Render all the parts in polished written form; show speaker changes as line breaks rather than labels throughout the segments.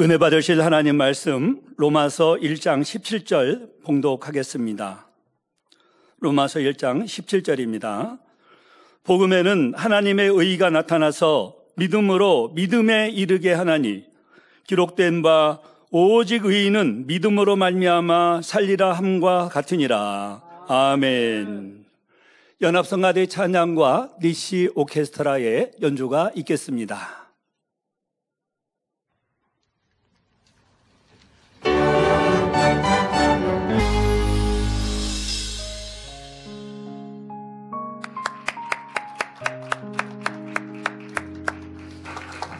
은혜 받으실 하나님 말씀 로마서 1장 17절 봉독하겠습니다. 로마서 1장 17절입니다. 복음에는 하나님의 의가 나타나서 믿음으로 믿음에 이르게 하나니 기록된 바 오직 의인은 믿음으로 말미암아 살리라 함과 같으니라. 아멘. 연합성가대 찬양과 니시 오케스트라의 연주가 있겠습니다.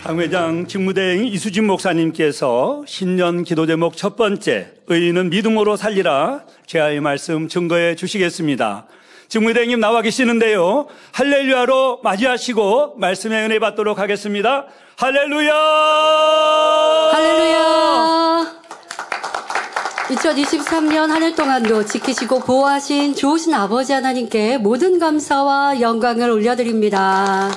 당회장 직무대행 이수진 목사님께서 신년 기도 제목 첫 번째 의인은 믿음으로 살리라 제아의 말씀 증거해 주시겠습니다. 직무대행님 나와 계시는데요, 할렐루야로 맞이하시고 말씀의 은혜 받도록 하겠습니다. 할렐루야!
할렐루야! 2023년 한 해 동안도 지키시고 보호하신 좋으신 아버지 하나님께 모든 감사와 영광을 올려드립니다.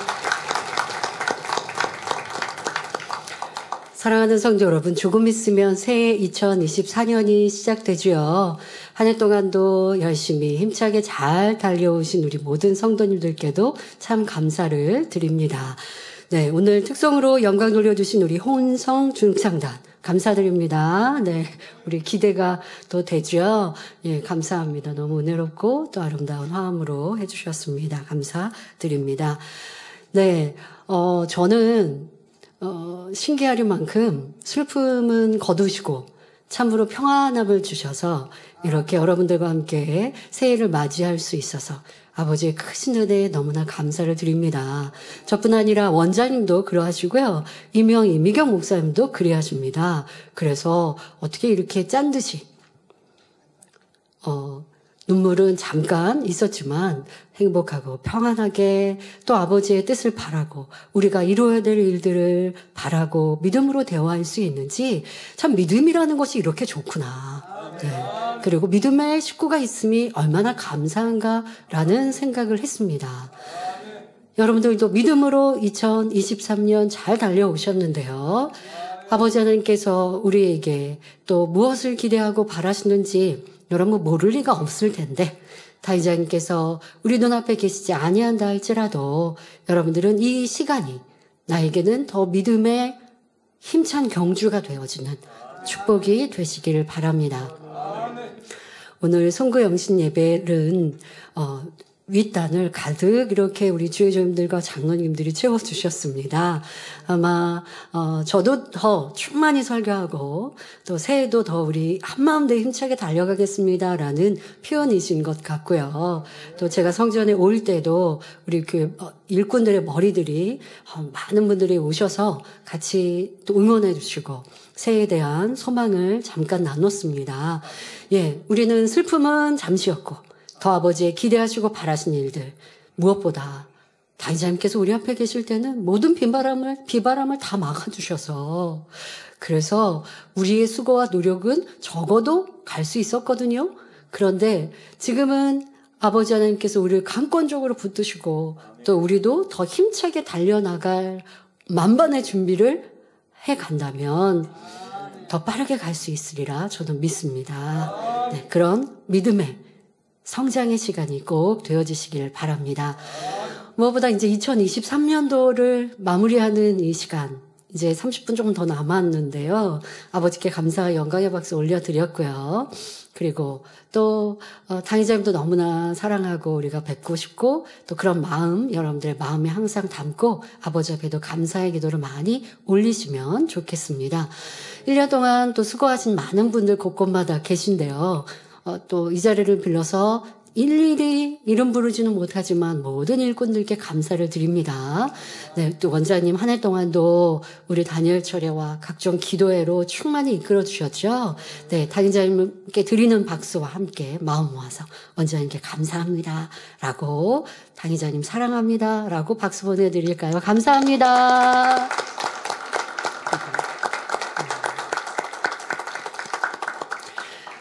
사랑하는 성도 여러분, 조금 있으면 새해 2024년이 시작되죠. 한 해 동안도 열심히 힘차게 잘 달려오신 우리 모든 성도님들께도 참 감사를 드립니다. 네, 오늘 특송으로 영광 돌려주신 우리 혼성 중창단 감사드립니다. 네, 우리 기대가 또 되죠. 예, 감사합니다. 너무 은혜롭고 또 아름다운 화음으로 해주셨습니다. 감사드립니다. 네, 저는 신기하리만큼 슬픔은 거두시고 참으로 평안함을 주셔서 이렇게 여러분들과 함께 새해를 맞이할 수 있어서 아버지의 크신 은혜에 너무나 감사를 드립니다. 저뿐 아니라 원장님도 그러하시고요. 미경 목사님도 그리하십니다. 그래서 어떻게 이렇게 짠 듯이 눈물은 잠깐 있었지만 행복하고 평안하게 또 아버지의 뜻을 바라고 우리가 이루어야 될 일들을 바라고 믿음으로 대화할 수 있는지 참 믿음이라는 것이 이렇게 좋구나. 네. 그리고 믿음의 식구가 있음이 얼마나 감사한가라는 생각을 했습니다. 여러분들도 믿음으로 2023년 잘 달려오셨는데요. 아버지 하나님께서 우리에게 또 무엇을 기대하고 바라시는지 여러분 모를 리가 없을 텐데 다이자님께서 우리 눈앞에 계시지 아니한다 할지라도 여러분들은 이 시간이 나에게는 더 믿음의 힘찬 경주가 되어지는 축복이 되시기를 바랍니다. 오늘 송구영신 예배는 윗단을 가득 이렇게 우리 주의조님들과 장로님들이 채워주셨습니다. 아마 저도 더 충만히 설교하고 또 새해도 더 우리 한마음 더 힘차게 달려가겠습니다라는 표현이신 것 같고요. 또 제가 성전에 올 때도 우리 일꾼들의 머리들이 많은 분들이 오셔서 같이 또 응원해 주시고 새해에 대한 소망을 잠깐 나눴습니다. 예, 우리는 슬픔은 잠시였고 더 아버지의 기대하시고 바라신 일들, 무엇보다 다이자님께서 우리 앞에 계실 때는 모든 비바람을 다 막아주셔서 그래서 우리의 수고와 노력은 적어도 갈 수 있었거든요. 그런데 지금은 아버지 하나님께서 우리를 강권적으로 붙드시고 또 우리도 더 힘차게 달려나갈 만반의 준비를 해간다면 더 빠르게 갈 수 있으리라 저는 믿습니다. 네, 그런 믿음의 성장의 시간이 꼭 되어지시길 바랍니다. 무엇보다 이제 2023년도를 마무리하는 이 시간, 이제 30분 조금 더 남았는데요. 아버지께 감사와 영광의 박수 올려드렸고요. 그리고 또 당의자님도 너무나 사랑하고 우리가 뵙고 싶고 또 그런 마음, 여러분들의 마음에 항상 담고 아버지 앞에도 감사의 기도를 많이 올리시면 좋겠습니다. 1년 동안 또 수고하신 많은 분들 곳곳마다 계신데요. 또 이 자리를 빌려서 일일이 이름 부르지는 못하지만 모든 일꾼들께 감사를 드립니다. 네, 또 원장님 한 해 동안도 우리 다니엘 철회와 각종 기도회로 충만히 이끌어 주셨죠. 네, 단임자님께 드리는 박수와 함께 마음 모아서 원장님께 감사합니다 라고, 당의자님 사랑합니다 라고 박수 보내드릴까요? 감사합니다.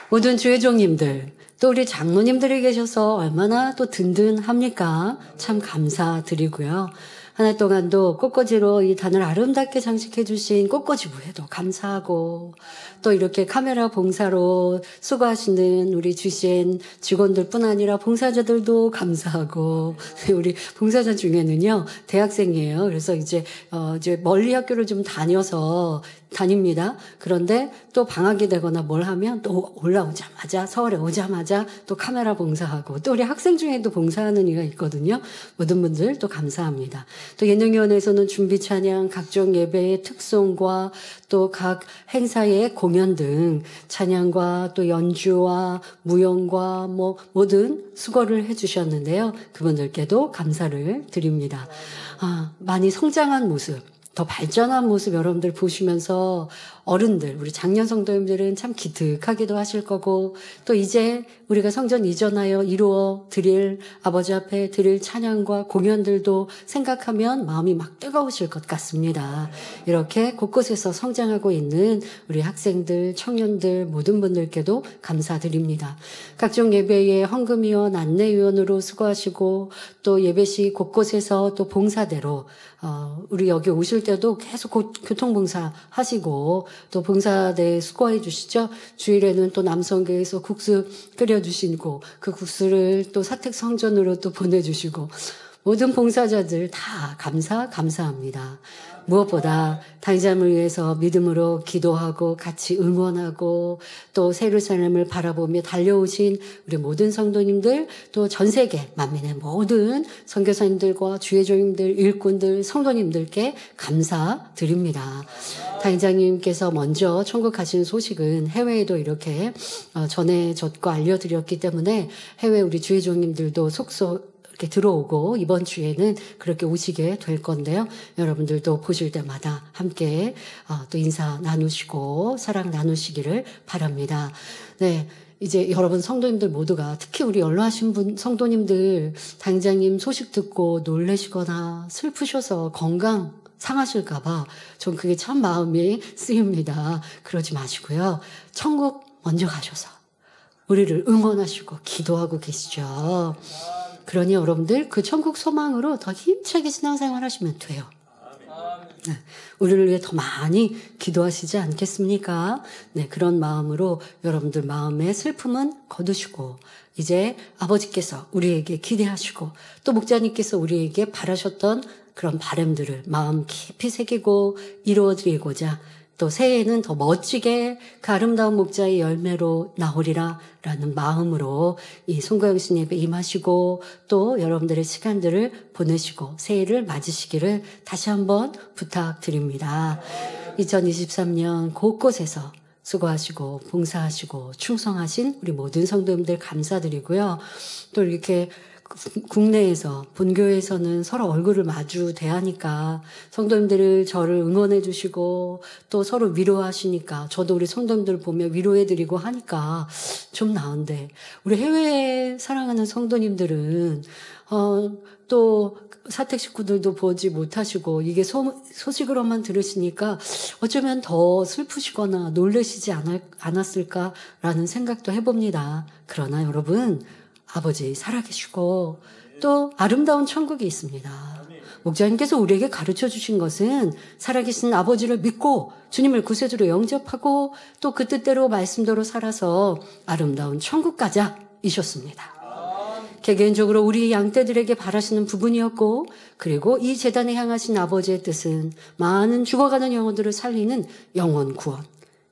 모든 주의종님들, 또 우리 장로님들이 계셔서 얼마나 또 든든합니까? 참 감사드리고요. 한 해 동안도 꽃꽂이로 이 단을 아름답게 장식해 주신 꽃꽂이부에도 감사하고, 또 이렇게 카메라 봉사로 수고하시는 우리 주신 직원들뿐 아니라 봉사자들도 감사하고, 우리 봉사자 중에는요 대학생이에요. 그래서 이제 멀리 학교를 좀 다닙니다. 그런데 또 방학이 되거나 뭘 하면 또 올라오자마자, 서울에 오자마자 또 카메라 봉사하고, 또 우리 학생 중에도 봉사하는 이가 있거든요. 모든 분들 또 감사합니다. 또 예능위원회에서는 준비 찬양, 각종 예배의 특송과 또 각 행사의 공연 등 찬양과 또 연주와 무용과 모든 수고를 해주셨는데요. 그분들께도 감사를 드립니다. 많이 성장한 모습, 더 발전한 모습 여러분들 보시면서 어른들, 우리 장년 성도님들은 참 기특하기도 하실 거고, 또 이제 우리가 성전 이전하여 이루어 드릴, 아버지 앞에 드릴 찬양과 공연들도 생각하면 마음이 막 뜨거우실 것 같습니다. 이렇게 곳곳에서 성장하고 있는 우리 학생들, 청년들, 모든 분들께도 감사드립니다. 각종 예배의 헌금위원, 안내위원으로 수고하시고, 또 예배시 곳곳에서 또 봉사대로 우리 여기 오실 때도 계속 교통봉사 하시고, 또 봉사대에 수고해 주시죠. 주일에는 또 남성교회에서 국수 끓여주시고, 그 국수를 또 사택성전으로 또 보내주시고, 모든 봉사자들 다 감사합니다. 무엇보다 당장을 위해서 믿음으로 기도하고 같이 응원하고 또 예루살렘을 바라보며 달려오신 우리 모든 성도님들, 또 전 세계 만민의 모든 선교사님들과 주의종님들, 일꾼들, 성도님들께 감사드립니다. 당장님께서 먼저 천국 가신 소식은 해외에도 이렇게 전해졌고 알려드렸기 때문에 해외 우리 주의종님들도 속속 이렇게 들어오고 이번 주에는 그렇게 오시게 될 건데요. 여러분들도 보실 때마다 함께 또 인사 나누시고 사랑 나누시기를 바랍니다. 네. 이제 여러분 성도님들 모두가, 특히 우리 연로하신 성도님들 당장님 소식 듣고 놀라시거나 슬프셔서 건강 상하실까봐 전 그게 참 마음이 쓰입니다. 그러지 마시고요. 천국 먼저 가셔서 우리를 응원하시고 기도하고 계시죠. 그러니 여러분들 그 천국 소망으로 더 힘차게 신앙생활 하시면 돼요. 네, 우리를 위해 더 많이 기도하시지 않겠습니까? 네, 그런 마음으로 여러분들 마음의 슬픔은 거두시고, 이제 아버지께서 우리에게 기대하시고 또 목자님께서 우리에게 바라셨던 그런 바람들을 마음 깊이 새기고 이루어드리고자, 또 새해에는 더 멋지게 그 아름다운 목자의 열매로 나오리라 라는 마음으로 이 송가영신 예배 임하시고 또 여러분들의 시간들을 보내시고 새해를 맞으시기를 다시 한번 부탁드립니다. 2023년 곳곳에서 수고하시고 봉사하시고 충성하신 우리 모든 성도님들 감사드리고요. 또 이렇게 국내에서 본교회에서는 서로 얼굴을 마주 대하니까 성도님들을 저를 응원해 주시고 또 서로 위로하시니까 저도 우리 성도님들 보며 위로해 드리고 하니까 좀 나은데, 우리 해외에 사랑하는 성도님들은 또 사택 식구들도 보지 못하시고 이게 소식으로만 들으시니까 어쩌면 더 슬프시거나 놀라시지 않았을까라는 생각도 해봅니다. 그러나 여러분, 아버지 살아계시고 또 아름다운 천국이 있습니다. 목자님께서 우리에게 가르쳐 주신 것은 살아계신 아버지를 믿고 주님을 구세주로 영접하고 또 그 뜻대로 말씀대로 살아서 아름다운 천국 가자 이셨습니다. 개개인적으로 우리 양떼들에게 바라시는 부분이었고, 그리고 이 재단에 향하신 아버지의 뜻은 많은 죽어가는 영혼들을 살리는 영혼 구원,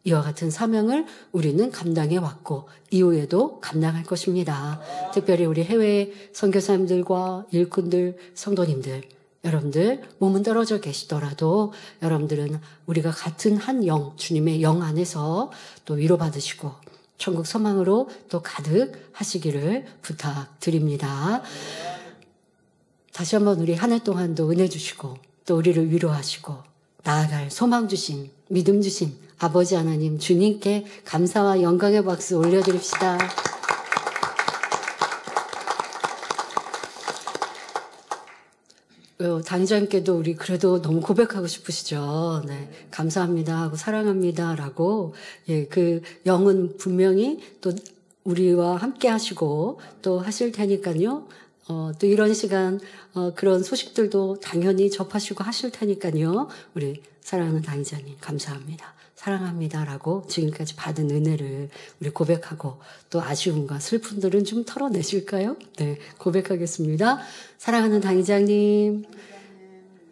이와 같은 사명을 우리는 감당해 왔고 이후에도 감당할 것입니다. 특별히 우리 해외 선교사님들과 일꾼들, 성도님들, 여러분들 몸은 떨어져 계시더라도 여러분들은 우리가 같은 한 영, 주님의 영 안에서 또 위로받으시고 천국 소망으로 또 가득 하시기를 부탁드립니다. 다시 한번 우리 한 해 동안도 은혜 주시고 또 우리를 위로하시고 나아갈 소망 주신, 믿음 주신 아버지 하나님 주님께 감사와 영광의 박수 올려드립시다. 당장께도 우리 그래도 너무 고백하고 싶으시죠. 네, 감사합니다 하고 사랑합니다라고. 예, 그 영은 분명히 또 우리와 함께 하시고 또 하실 테니까요. 또 이런 시간 그런 소식들도 당연히 접하시고 하실 테니까요. 우리 사랑하는 당의자님 감사합니다. 사랑합니다라고 지금까지 받은 은혜를 우리 고백하고 또 아쉬움과 슬픔들은 좀 털어내실까요? 네, 고백하겠습니다. 사랑하는 당의자님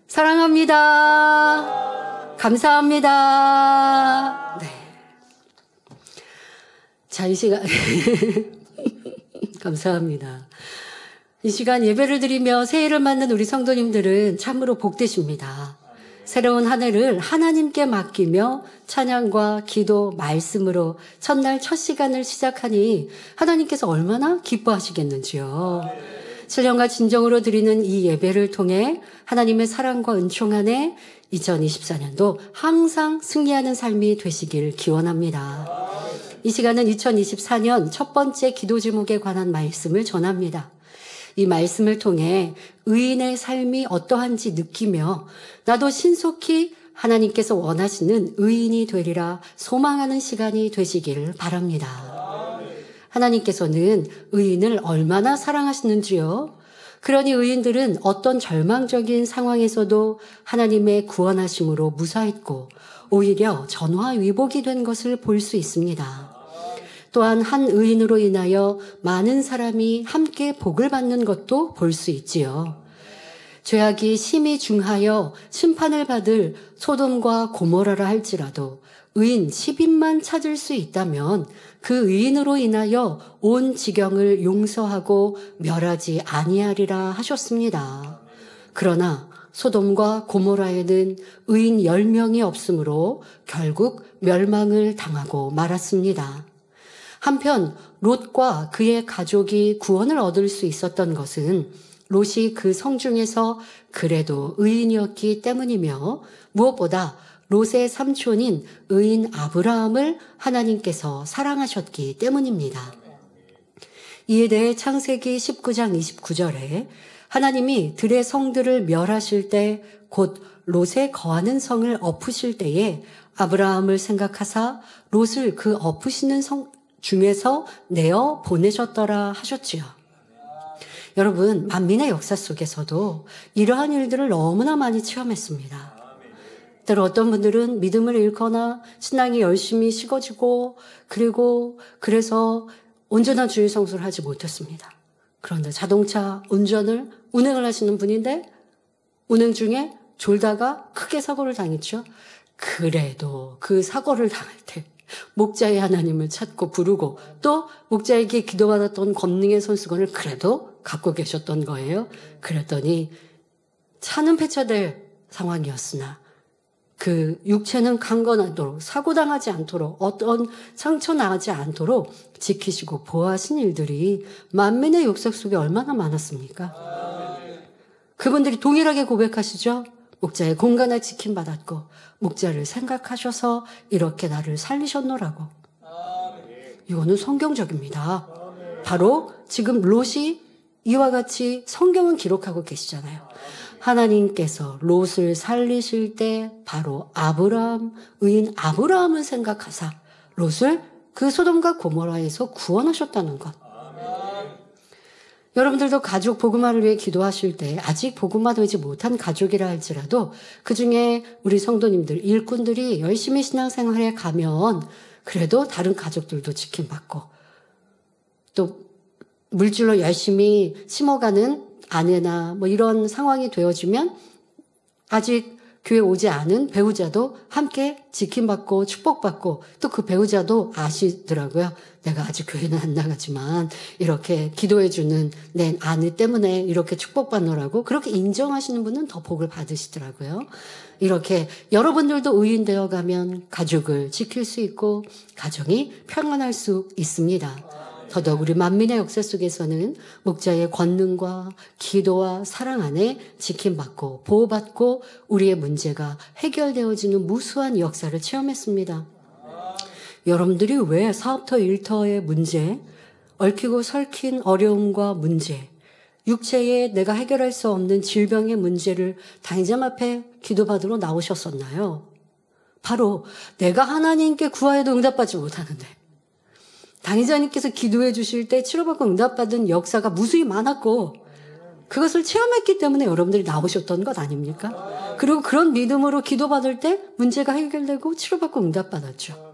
사랑합니다. 감사합니다. 네. 자, 이 시간 감사합니다. 이 시간 예배를 드리며 새해를 맞는 우리 성도님들은 참으로 복되십니다. 새로운 한 해를 하나님께 맡기며 찬양과 기도, 말씀으로 첫날 첫 시간을 시작하니 하나님께서 얼마나 기뻐하시겠는지요. 신령과 진정으로 드리는 이 예배를 통해 하나님의 사랑과 은총 안에 2024년도 항상 승리하는 삶이 되시길 기원합니다. 이 시간은 2024년 첫 번째 기도 제목에 관한 말씀을 전합니다. 이 말씀을 통해 의인의 삶이 어떠한지 느끼며 나도 신속히 하나님께서 원하시는 의인이 되리라 소망하는 시간이 되시길 바랍니다. 하나님께서는 의인을 얼마나 사랑하시는지요? 그러니 의인들은 어떤 절망적인 상황에서도 하나님의 구원하심으로 무사했고 오히려 전화위복이 된 것을 볼 수 있습니다. 또한 한 의인으로 인하여 많은 사람이 함께 복을 받는 것도 볼 수 있지요. 죄악이 심히 중하여 심판을 받을 소돔과 고모라라 할지라도 의인 10인만 찾을 수 있다면 그 의인으로 인하여 온 지경을 용서하고 멸하지 아니하리라 하셨습니다. 그러나 소돔과 고모라에는 의인 10명이 없으므로 결국 멸망을 당하고 말았습니다. 한편 롯과 그의 가족이 구원을 얻을 수 있었던 것은 롯이 그 성중에서 그래도 의인이었기 때문이며 무엇보다 롯의 삼촌인 의인 아브라함을 하나님께서 사랑하셨기 때문입니다. 이에 대해 창세기 19장 29절에 하나님이 들의 성들을 멸하실 때 곧 롯에 거하는 성을 엎으실 때에 아브라함을 생각하사 롯을 그 엎으시는 성 중에서 내어 보내셨더라 하셨지요. 여러분, 만민의 역사 속에서도 이러한 일들을 너무나 많이 체험했습니다. 때로 어떤 분들은 믿음을 잃거나 신앙이 열심히 식어지고 그래서 온전한 주일 성수를 하지 못했습니다. 그런데 자동차 운행을 하시는 분인데 운행 중에 졸다가 크게 사고를 당했죠. 그래도 그 사고를 당할 때 목자의 하나님을 찾고 부르고 또 목자에게 기도받았던 권능의 손수건을 그래도 갖고 계셨던 거예요. 그랬더니 차는 폐차될 상황이었으나 그 육체는 강건하도록 사고당하지 않도록 어떤 상처 나지 않도록 지키시고 보호하신 일들이 만민의 역사 속에 얼마나 많았습니까? 그분들이 동일하게 고백하시죠. 목자의 공간을 지킴받았고 목자를 생각하셔서 이렇게 나를 살리셨노라고. 이거는 성경적입니다. 바로 지금 롯이 이와 같이 성경은 기록하고 계시잖아요. 하나님께서 롯을 살리실 때 바로 의인 아브라함을 생각하사 롯을 그 소돔과 고모라에서 구원하셨다는 것. 여러분들도 가족 복음화를 위해 기도하실 때 아직 복음화되지 못한 가족이라 할지라도 그중에 우리 성도님들, 일꾼들이 열심히 신앙생활에 가면 그래도 다른 가족들도 지킴받고 또 물질로 열심히 심어가는 아내나 뭐 이런 상황이 되어지면 아직 교회 오지 않은 배우자도 함께 지킴받고 축복받고 또 그 배우자도 아시더라고요. 내가 아직 교회는 안 나가지만 이렇게 기도해주는 내 아내 때문에 이렇게 축복받노라고 그렇게 인정하시는 분은 더 복을 받으시더라고요. 이렇게 여러분들도 의인 되어가면 가족을 지킬 수 있고 가정이 평안할 수 있습니다. 더더욱 우리 만민의 역사 속에서는 목자의 권능과 기도와 사랑 안에 지킴받고 보호받고 우리의 문제가 해결되어지는 무수한 역사를 체험했습니다. 여러분들이 왜 사업터 일터의 문제, 얽히고 설킨 어려움과 문제, 육체에 내가 해결할 수 없는 질병의 문제를 당의자님 앞에 기도받으러 나오셨었나요? 바로 내가 하나님께 구하여도 응답받지 못하는데 당의자님께서 기도해 주실 때 치료받고 응답받은 역사가 무수히 많았고 그것을 체험했기 때문에 여러분들이 나오셨던 것 아닙니까? 그리고 그런 믿음으로 기도받을 때 문제가 해결되고 치료받고 응답받았죠.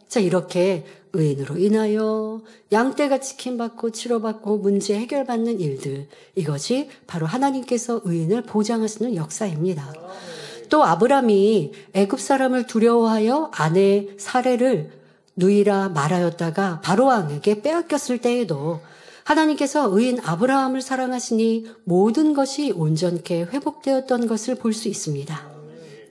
자, 이렇게 의인으로 인하여 양떼가 지킴받고 치료받고 문제 해결받는 일들, 이것이 바로 하나님께서 의인을 보장하시는 역사입니다. 또 아브람이 애굽 사람을 두려워하여 아내 사레를 누이라 말하였다가 바로왕에게 빼앗겼을 때에도 하나님께서 의인 아브라함을 사랑하시니 모든 것이 온전케 회복되었던 것을 볼 수 있습니다.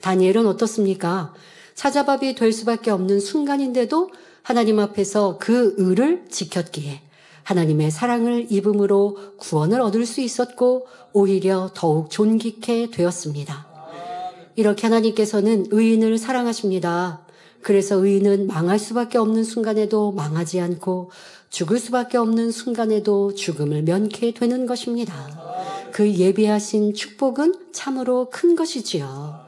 다니엘은 어떻습니까? 사자밥이 될 수밖에 없는 순간인데도 하나님 앞에서 그 의를 지켰기에 하나님의 사랑을 입음으로 구원을 얻을 수 있었고 오히려 더욱 존귀케 되었습니다. 이렇게 하나님께서는 의인을 사랑하십니다. 그래서 의인은 망할 수밖에 없는 순간에도 망하지 않고 죽을 수밖에 없는 순간에도 죽음을 면케 되는 것입니다. 그 예비하신 축복은 참으로 큰 것이지요.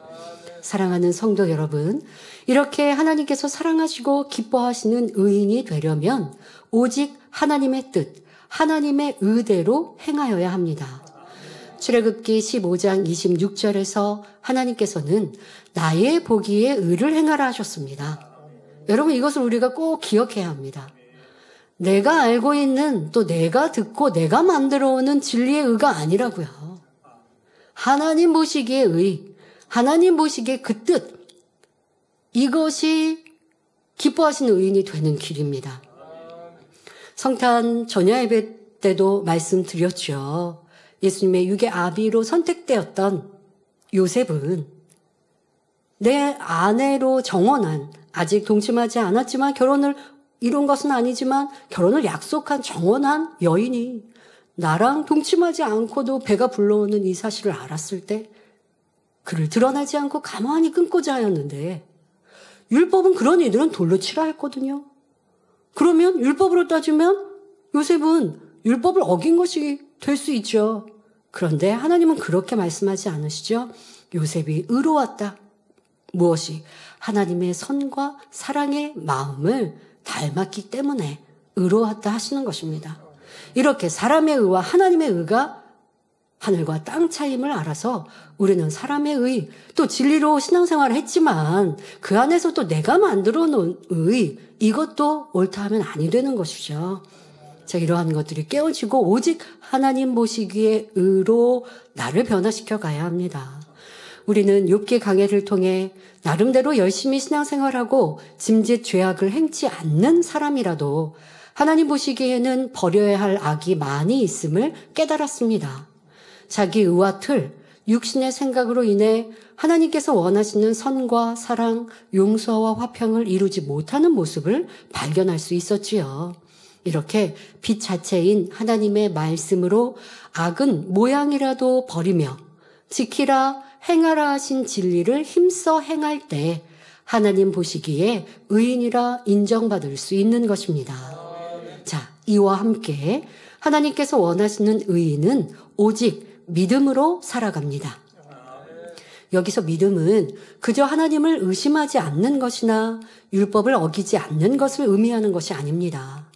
사랑하는 성도 여러분, 이렇게 하나님께서 사랑하시고 기뻐하시는 의인이 되려면 오직 하나님의 뜻, 하나님의 의대로 행하여야 합니다. 출애굽기 15장 26절에서 하나님께서는 나의 보기에 의를 행하라 하셨습니다. 여러분, 이것을 우리가 꼭 기억해야 합니다. 내가 알고 있는, 또 내가 듣고 내가 만들어 오는 진리의 의가 아니라고요. 하나님 보시기에 의, 하나님 보시기에 그 뜻, 이것이 기뻐하시는 의인이 되는 길입니다. 성탄 전야 예배 때도 말씀드렸죠. 예수님의 육의 아비로 선택되었던 요셉은 내 아내로 정원한, 아직 동침하지 않았지만 결혼을 이룬 것은 아니지만 결혼을 약속한 정원한 여인이 나랑 동침하지 않고도 배가 불러오는 이 사실을 알았을 때 그를 드러나지 않고 가만히 끊고자 하였는데, 율법은 그런 이들은 돌로 치라 했거든요. 그러면 율법으로 따지면 요셉은 율법을 어긴 것이 될 수 있죠. 그런데 하나님은 그렇게 말씀하지 않으시죠. 요셉이 의로웠다. 무엇이? 하나님의 선과 사랑의 마음을 닮았기 때문에 의로웠다 하시는 것입니다. 이렇게 사람의 의와 하나님의 의가 하늘과 땅 차이임을 알아서 우리는 사람의 의, 또 진리로 신앙생활을 했지만 그 안에서 또 내가 만들어 놓은 의, 이것도 옳다 하면 아니 되는 것이죠. 자, 이러한 것들이 깨어지고 오직 하나님 보시기에 의로 나를 변화시켜 가야 합니다. 우리는 욥기 강해를 통해 나름대로 열심히 신앙생활하고 짐짓 죄악을 행치 않는 사람이라도 하나님 보시기에는 버려야 할 악이 많이 있음을 깨달았습니다. 자기 의와 틀, 육신의 생각으로 인해 하나님께서 원하시는 선과 사랑, 용서와 화평을 이루지 못하는 모습을 발견할 수 있었지요. 이렇게 빛 자체인 하나님의 말씀으로 악은 모양이라도 버리며 지키라, 행하라 하신 진리를 힘써 행할 때 하나님 보시기에 의인이라 인정받을 수 있는 것입니다. 자, 이와 함께 하나님께서 원하시는 의인은 오직 믿음으로 살아갑니다. 여기서 믿음은 그저 하나님을 의심하지 않는 것이나 율법을 어기지 않는 것을 의미하는 것이 아닙니다.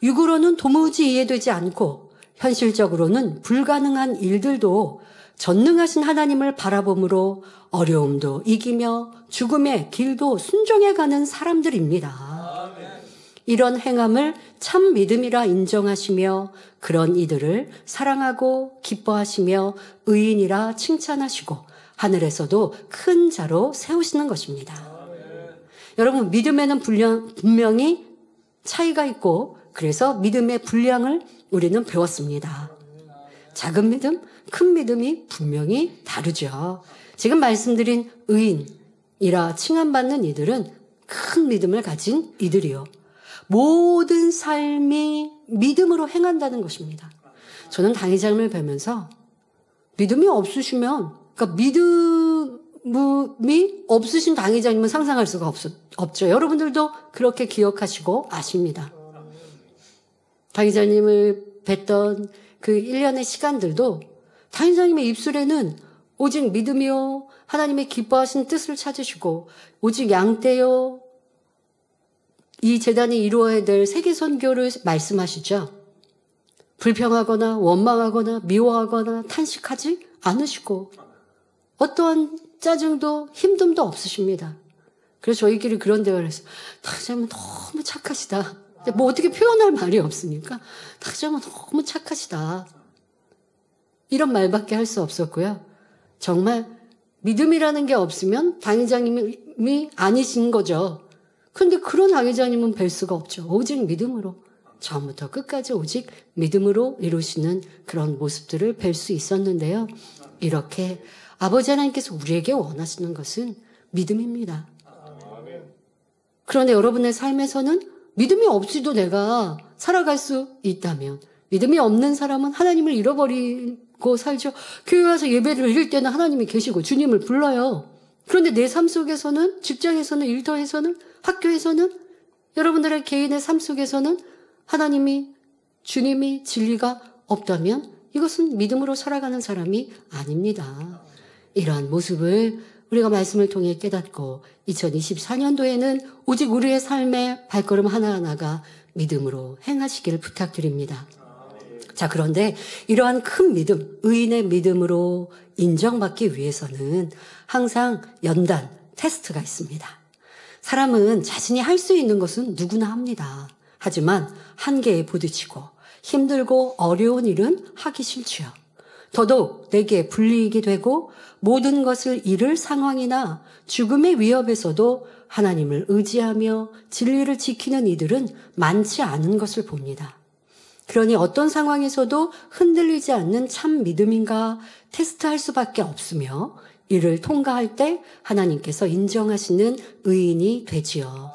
육으로는 도무지 이해되지 않고 현실적으로는 불가능한 일들도 전능하신 하나님을 바라봄으로 어려움도 이기며 죽음의 길도 순종해가는 사람들입니다. 이런 행함을 참 믿음이라 인정하시며 그런 이들을 사랑하고 기뻐하시며 의인이라 칭찬하시고 하늘에서도 큰 자로 세우시는 것입니다. 여러분, 믿음에는 분명히 차이가 있고 그래서 믿음의 분량을 우리는 배웠습니다. 작은 믿음, 큰 믿음이 분명히 다르죠. 지금 말씀드린 의인이라 칭함받는 이들은 큰 믿음을 가진 이들이요. 모든 삶이 믿음으로 행한다는 것입니다. 저는 당의자님을 뵈면서 믿음이 없으시면, 그러니까 믿음이 없으신 당의자님은 상상할 수가 없죠. 여러분들도 그렇게 기억하시고 아십니다. 당의자님을 뵀던 그 1년의 시간들도 당의자님의 입술에는 오직 믿음이요, 하나님의 기뻐하신 뜻을 찾으시고 오직 양떼요, 이 재단이 이루어야 될 세계 선교를 말씀하시죠. 불평하거나 원망하거나 미워하거나 탄식하지 않으시고 어떠한 짜증도 힘듦도 없으십니다. 그래서 저희끼리 그런 대화를 했어요. 탁자면 너무 착하시다. 뭐 어떻게 표현할 말이 없으니까 탁자면 너무 착하시다. 이런 말밖에 할 수 없었고요. 정말 믿음이라는 게 없으면 당 회장님이 아니신 거죠. 그런데 그런 당 회장님은 뵐 수가 없죠. 오직 믿음으로. 처음부터 끝까지 오직 믿음으로 이루시는 그런 모습들을 뵐 수 있었는데요. 이렇게 아버지 하나님께서 우리에게 원하시는 것은 믿음입니다. 그런데 여러분의 삶에서는 믿음이 없이도 내가 살아갈 수 있다면, 믿음이 없는 사람은 하나님을 잃어버리고 살죠. 교회 와서 예배를 드릴 때는 하나님이 계시고 주님을 불러요. 그런데 내 삶 속에서는, 직장에서는, 일터에서는, 학교에서는, 여러분들의 개인의 삶 속에서는 하나님이, 주님이 진리가 없다면 이것은 믿음으로 살아가는 사람이 아닙니다. 이러한 모습을 우리가 말씀을 통해 깨닫고 2024년도에는 오직 우리의 삶의 발걸음 하나하나가 믿음으로 행하시기를 부탁드립니다. 자, 그런데 이러한 큰 믿음, 의인의 믿음으로 인정받기 위해서는 항상 연단, 테스트가 있습니다. 사람은 자신이 할 수 있는 것은 누구나 합니다. 하지만 한계에 부딪히고 힘들고 어려운 일은 하기 싫지요. 더더욱 내게 불리익이 되고 모든 것을 잃을 상황이나 죽음의 위협에서도 하나님을 의지하며 진리를 지키는 이들은 많지 않은 것을 봅니다. 그러니 어떤 상황에서도 흔들리지 않는 참 믿음인가 테스트할 수밖에 없으며 이를 통과할 때 하나님께서 인정하시는 의인이 되지요.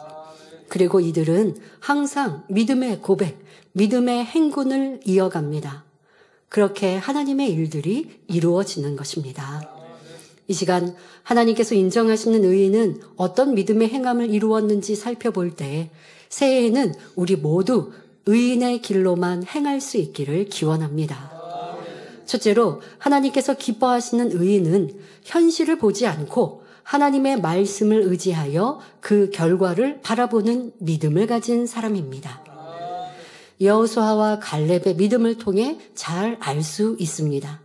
그리고 이들은 항상 믿음의 고백, 믿음의 행군을 이어갑니다. 그렇게 하나님의 일들이 이루어지는 것입니다. 이 시간 하나님께서 인정하시는 의인은 어떤 믿음의 행함을 이루었는지 살펴볼 때 새해에는 우리 모두 의인의 길로만 행할 수 있기를 기원합니다. 첫째로 하나님께서 기뻐하시는 의인은 현실을 보지 않고 하나님의 말씀을 의지하여 그 결과를 바라보는 믿음을 가진 사람입니다. 여호수아와 갈렙의 믿음을 통해 잘 알 수 있습니다.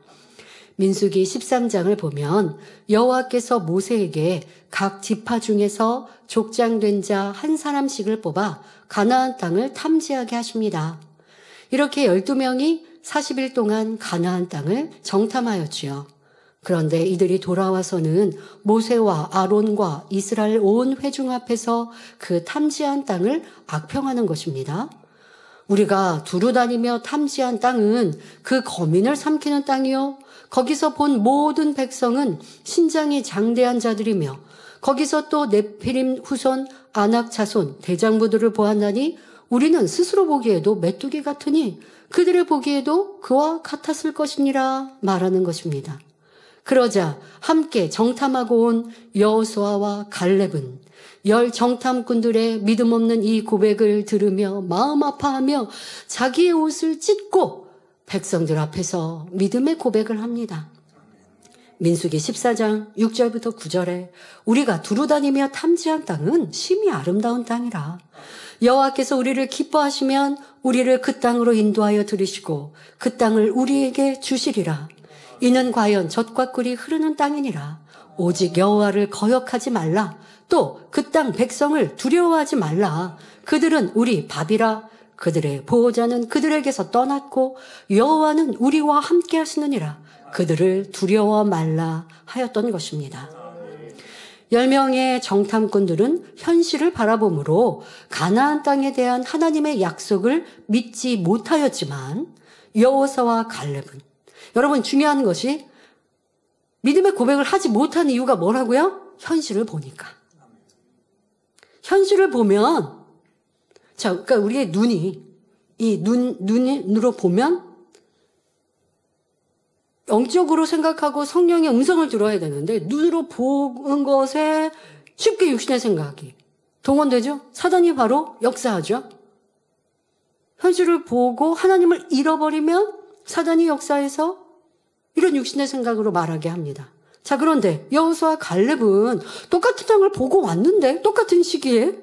민수기 13장을 보면 여호와께서 모세에게 각 지파 중에서 족장된 자 한 사람씩을 뽑아 가나안 땅을 탐지하게 하십니다. 이렇게 12명이 40일 동안 가나안 땅을 정탐하였지요. 그런데 이들이 돌아와서는 모세와 아론과 이스라엘 온 회중 앞에서 그 탐지한 땅을 악평하는 것입니다. 우리가 두루 다니며 탐지한 땅은 그 거민을 삼키는 땅이요. 거기서 본 모든 백성은 신장이 장대한 자들이며 거기서 또 네피림 후손, 아낙 자손, 대장부들을 보았나니 우리는 스스로 보기에도 메뚜기 같으니 그들을 보기에도 그와 같았을 것이니라 말하는 것입니다. 그러자 함께 정탐하고 온 여호수아와 갈렙은 10 정탐꾼들의 믿음 없는 이 고백을 들으며 마음 아파하며 자기의 옷을 찢고 백성들 앞에서 믿음의 고백을 합니다. 민수기 14장 6절부터 9절에 우리가 두루 다니며 탐지한 땅은 심히 아름다운 땅이라. 여호와께서 우리를 기뻐하시면 우리를 그 땅으로 인도하여 들이시고 그 땅을 우리에게 주시리라. 이는 과연 젖과 꿀이 흐르는 땅이니라. 오직 여호와를 거역하지 말라. 또 그 땅 백성을 두려워하지 말라. 그들은 우리 밥이라. 그들의 보호자는 그들에게서 떠났고 여호와는 우리와 함께 하시느니라. 그들을 두려워 말라 하였던 것입니다. 10명의 정탐꾼들은 현실을 바라보므로 가나안 땅에 대한 하나님의 약속을 믿지 못하였지만 여호수아와 갈렙은, 여러분 중요한 것이 믿음의 고백을 하지 못한 이유가 뭐라고요? 현실을 보니까. 현실을 보면, 자, 그러니까 우리의 눈이, 눈으로 보면 영적으로 생각하고 성령의 음성을 들어야 되는데 눈으로 보는 것에 쉽게 육신의 생각이 동원되죠. 사단이 바로 역사하죠. 현실을 보고 하나님을 잃어버리면 사단이 역사해서 이런 육신의 생각으로 말하게 합니다. 자, 그런데 여호수아와 갈렙은 똑같은 땅을 보고 왔는데 똑같은 시기에,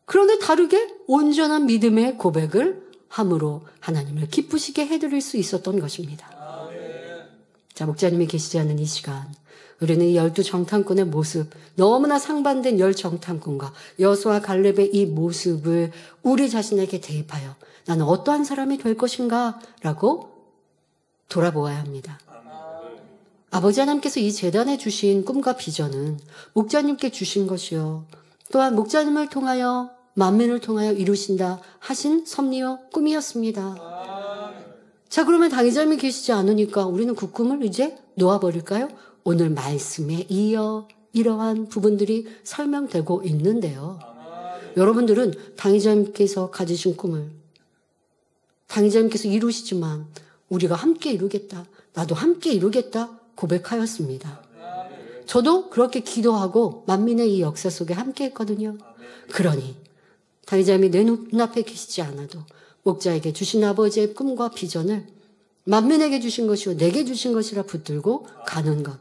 그런데 다르게 온전한 믿음의 고백을 함으로 하나님을 기쁘시게 해드릴 수 있었던 것입니다. 자, 목자님이 계시지 않는 이 시간, 우리는 이 12정탐꾼의 모습, 너무나 상반된 10정탐꾼과 여호수아 갈렙의 이 모습을 우리 자신에게 대입하여 나는 어떠한 사람이 될 것인가 라고 돌아보아야 합니다. 아버지 하나님께서 이 재단에 주신 꿈과 비전은 목자님께 주신 것이요, 또한 목자님을 통하여 만민을 통하여 이루신다 하신 섭리와 꿈이었습니다. 자, 그러면 당의자님이 계시지 않으니까 우리는 그 꿈을 이제 놓아버릴까요? 오늘 말씀에 이어 이러한 부분들이 설명되고 있는데요. 여러분들은 당의자님께서 가지신 꿈을 당의자님께서 이루시지만 우리가 함께 이루겠다, 나도 함께 이루겠다 고백하였습니다. 저도 그렇게 기도하고 만민의 이 역사 속에 함께 했거든요. 그러니 당의자님이 내 눈앞에 계시지 않아도 목자에게 주신 아버지의 꿈과 비전을 만민에게 주신 것이요 내게 주신 것이라 붙들고 가는 것.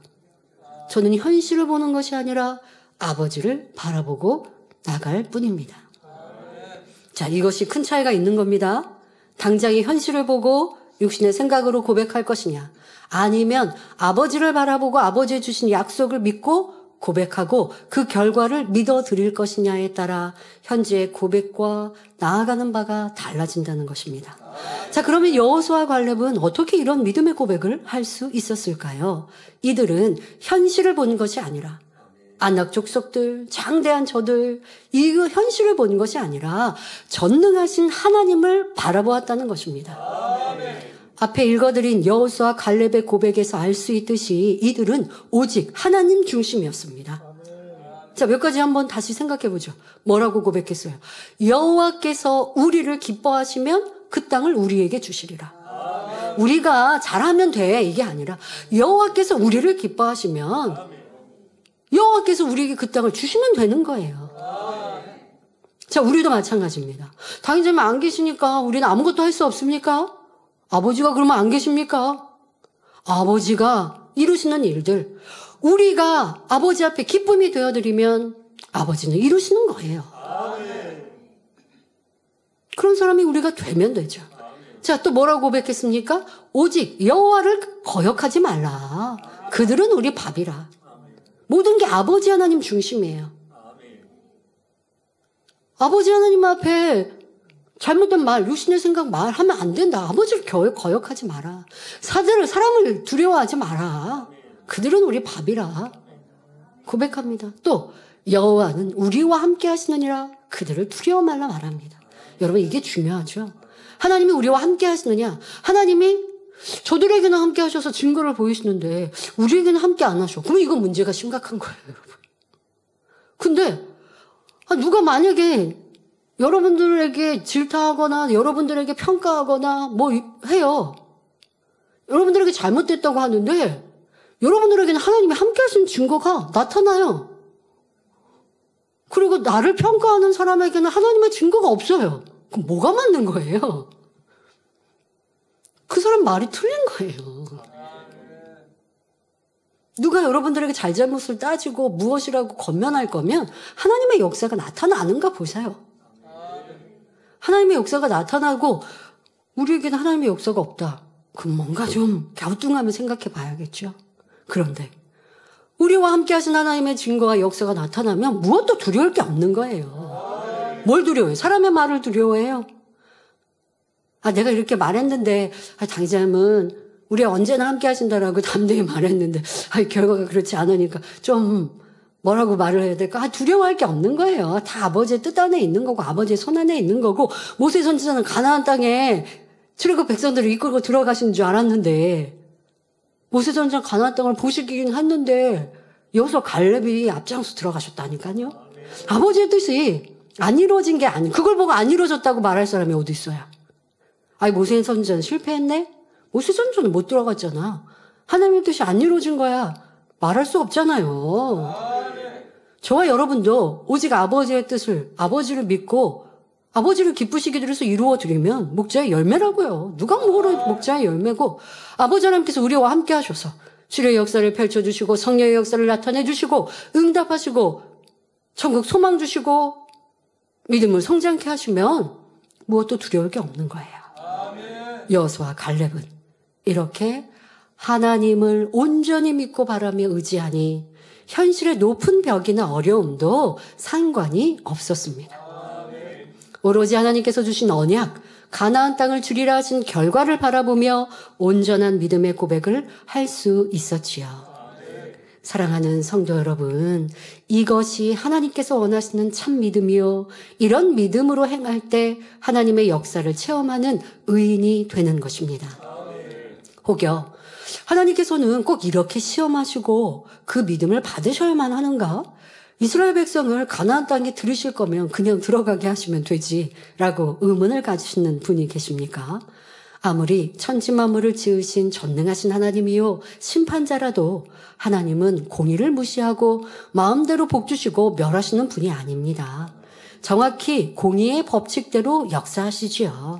저는 현실을 보는 것이 아니라 아버지를 바라보고 나갈 뿐입니다. 자, 이것이 큰 차이가 있는 겁니다. 당장의 현실을 보고 육신의 생각으로 고백할 것이냐, 아니면 아버지를 바라보고 아버지의 주신 약속을 믿고 고백하고 그 결과를 믿어드릴 것이냐에 따라 현재의 고백과 나아가는 바가 달라진다는 것입니다. 자, 그러면 여호수아 갈렙은 어떻게 이런 믿음의 고백을 할 수 있었을까요? 이들은 현실을 본 것이 아니라, 안악 족속들, 장대한 저들, 이 현실을 본 것이 아니라 전능하신 하나님을 바라보았다는 것입니다. 앞에 읽어드린 여호수아 갈렙의 고백에서 알 수 있듯이 이들은 오직 하나님 중심이었습니다. 자, 몇 가지 한번 다시 생각해 보죠. 뭐라고 고백했어요? 여호와께서 우리를 기뻐하시면 그 땅을 우리에게 주시리라. 우리가 잘하면 돼, 이게 아니라 여호와께서 우리를 기뻐하시면 여호와께서 우리에게 그 땅을 주시면 되는 거예요. 자, 우리도 마찬가지입니다. 당연히 안 계시니까 우리는 아무것도 할 수 없습니까? 아버지가 그러면 안 계십니까? 아버지가 이루시는 일들, 우리가 아버지 앞에 기쁨이 되어드리면 아버지는 이루시는 거예요. 그런 사람이 우리가 되면 되죠. 자, 또 뭐라고 고백했습니까? 오직 여호와를 거역하지 말라. 그들은 우리 밥이라. 모든 게 아버지 하나님 중심이에요. 아버지 하나님 앞에 잘못된 말, 육신의 생각 말하면 안 된다. 아버지를 거역하지 마라. 사람을 두려워하지 마라. 그들은 우리 밥이라. 고백합니다. 또 여호와는 우리와 함께 하시느니라. 그들을 두려워 말라 말합니다. 여러분, 이게 중요하죠. 하나님이 우리와 함께 하시느냐? 하나님이 저들에게는 함께 하셔서 증거를 보이시는데 우리에게는 함께 안 하셔. 그러면 이건 문제가 심각한 거예요, 여러분. 근데 누가 만약에 여러분들에게 질타하거나 여러분들에게 평가하거나 뭐 해요. 여러분들에게 잘못됐다고 하는데 여러분들에게는 하나님이 함께 하신 증거가 나타나요. 그리고 나를 평가하는 사람에게는 하나님의 증거가 없어요. 그럼 뭐가 맞는 거예요? 그 사람 말이 틀린 거예요. 누가 여러분들에게 잘잘못을 따지고 무엇이라고 권면할 거면 하나님의 역사가 나타나는가 보세요. 하나님의 역사가 나타나고 우리에게는 하나님의 역사가 없다. 그럼 뭔가 좀 갸우뚱하면 생각해 봐야겠죠. 그런데 우리와 함께 하신 하나님의 증거와 역사가 나타나면 무엇도 두려울 게 없는 거예요. 뭘 두려워해요? 사람의 말을 두려워해요? 내가 이렇게 말했는데 당장은 우리 언제나 함께 하신다라고 담대히 말했는데 결과가 그렇지 않으니까 좀 뭐라고 말을 해야 될까? 두려워할 게 없는 거예요. 다 아버지의 뜻 안에 있는 거고 아버지의 손 안에 있는 거고, 모세 선지자는 가나안 땅에 출애굽 백성들을 이끌고 들어가신 줄 알았는데 모세 선지자 가나안 땅을 보시긴 했는데 여기서 갈렙이 앞장서 들어가셨다니까요. 아버지의 뜻이 안 이루어진 게 아니, 그걸 보고 안 이루어졌다고 말할 사람이 어디 있어요? 모세 선지자는 실패했네? 모세 선지자는 못 들어갔잖아. 하나님의 뜻이 안 이루어진 거야. 말할 수 없잖아요. 저와 여러분도 오직 아버지의 뜻을, 아버지를 믿고 아버지를 기쁘시게 드려서 이루어드리면 목자의 열매라고요. 누가 뭐로 목자의 열매고, 아버지 하나님께서 우리와 함께 하셔서 주의 역사를 펼쳐주시고 성령의 역사를 나타내주시고 응답하시고 천국 소망 주시고 믿음을 성장케 하시면 무엇도 두려울 게 없는 거예요. 여호수아와 갈렙은 이렇게 하나님을 온전히 믿고 바라며 의지하니 현실의 높은 벽이나 어려움도 상관이 없었습니다. 오로지 하나님께서 주신 언약, 가나안 땅을 주리라 하신 결과를 바라보며 온전한 믿음의 고백을 할 수 있었지요. 사랑하는 성도 여러분, 이것이 하나님께서 원하시는 참 믿음이요. 이런 믿음으로 행할 때 하나님의 역사를 체험하는 의인이 되는 것입니다. 혹여 하나님께서는 꼭 이렇게 시험하시고 그 믿음을 받으셔야만 하는가? 이스라엘 백성을 가나안 땅에 들이실 거면 그냥 들어가게 하시면 되지라고 의문을 가지시는 분이 계십니까? 아무리 천지 만물을 지으신 전능하신 하나님이요 심판자라도 하나님은 공의를 무시하고 마음대로 복 주시고 멸하시는 분이 아닙니다. 정확히 공의의 법칙대로 역사하시지요.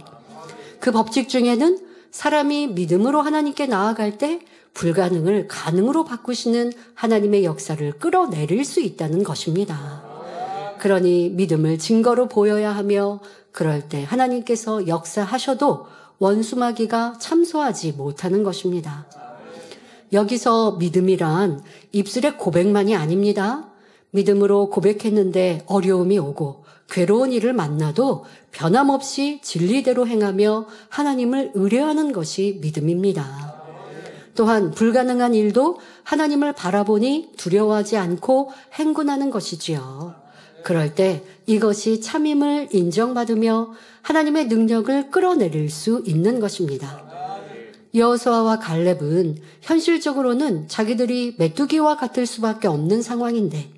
그 법칙 중에는 사람이 믿음으로 하나님께 나아갈 때 불가능을 가능으로 바꾸시는 하나님의 역사를 끌어내릴 수 있다는 것입니다. 그러니 믿음을 증거로 보여야 하며 그럴 때 하나님께서 역사하셔도 원수마귀가 참소하지 못하는 것입니다. 여기서 믿음이란 입술의 고백만이 아닙니다. 믿음으로 고백했는데 어려움이 오고 괴로운 일을 만나도 변함없이 진리대로 행하며 하나님을 의뢰하는 것이 믿음입니다. 또한 불가능한 일도 하나님을 바라보니 두려워하지 않고 행군하는 것이지요. 그럴 때 이것이 참임을 인정받으며 하나님의 능력을 끌어내릴 수 있는 것입니다. 여호수아와 갈렙은 현실적으로는 자기들이 메뚜기와 같을 수밖에 없는 상황인데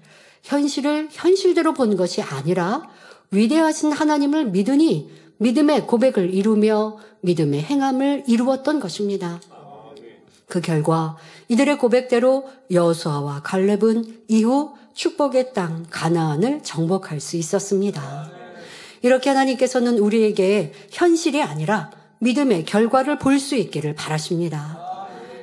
현실을 현실대로 본 것이 아니라 위대하신 하나님을 믿으니 믿음의 고백을 이루며 믿음의 행함을 이루었던 것입니다. 그 결과 이들의 고백대로 여호수아와 갈렙은 이후 축복의 땅 가나안을 정복할 수 있었습니다. 이렇게 하나님께서는 우리에게 현실이 아니라 믿음의 결과를 볼 수 있기를 바라십니다.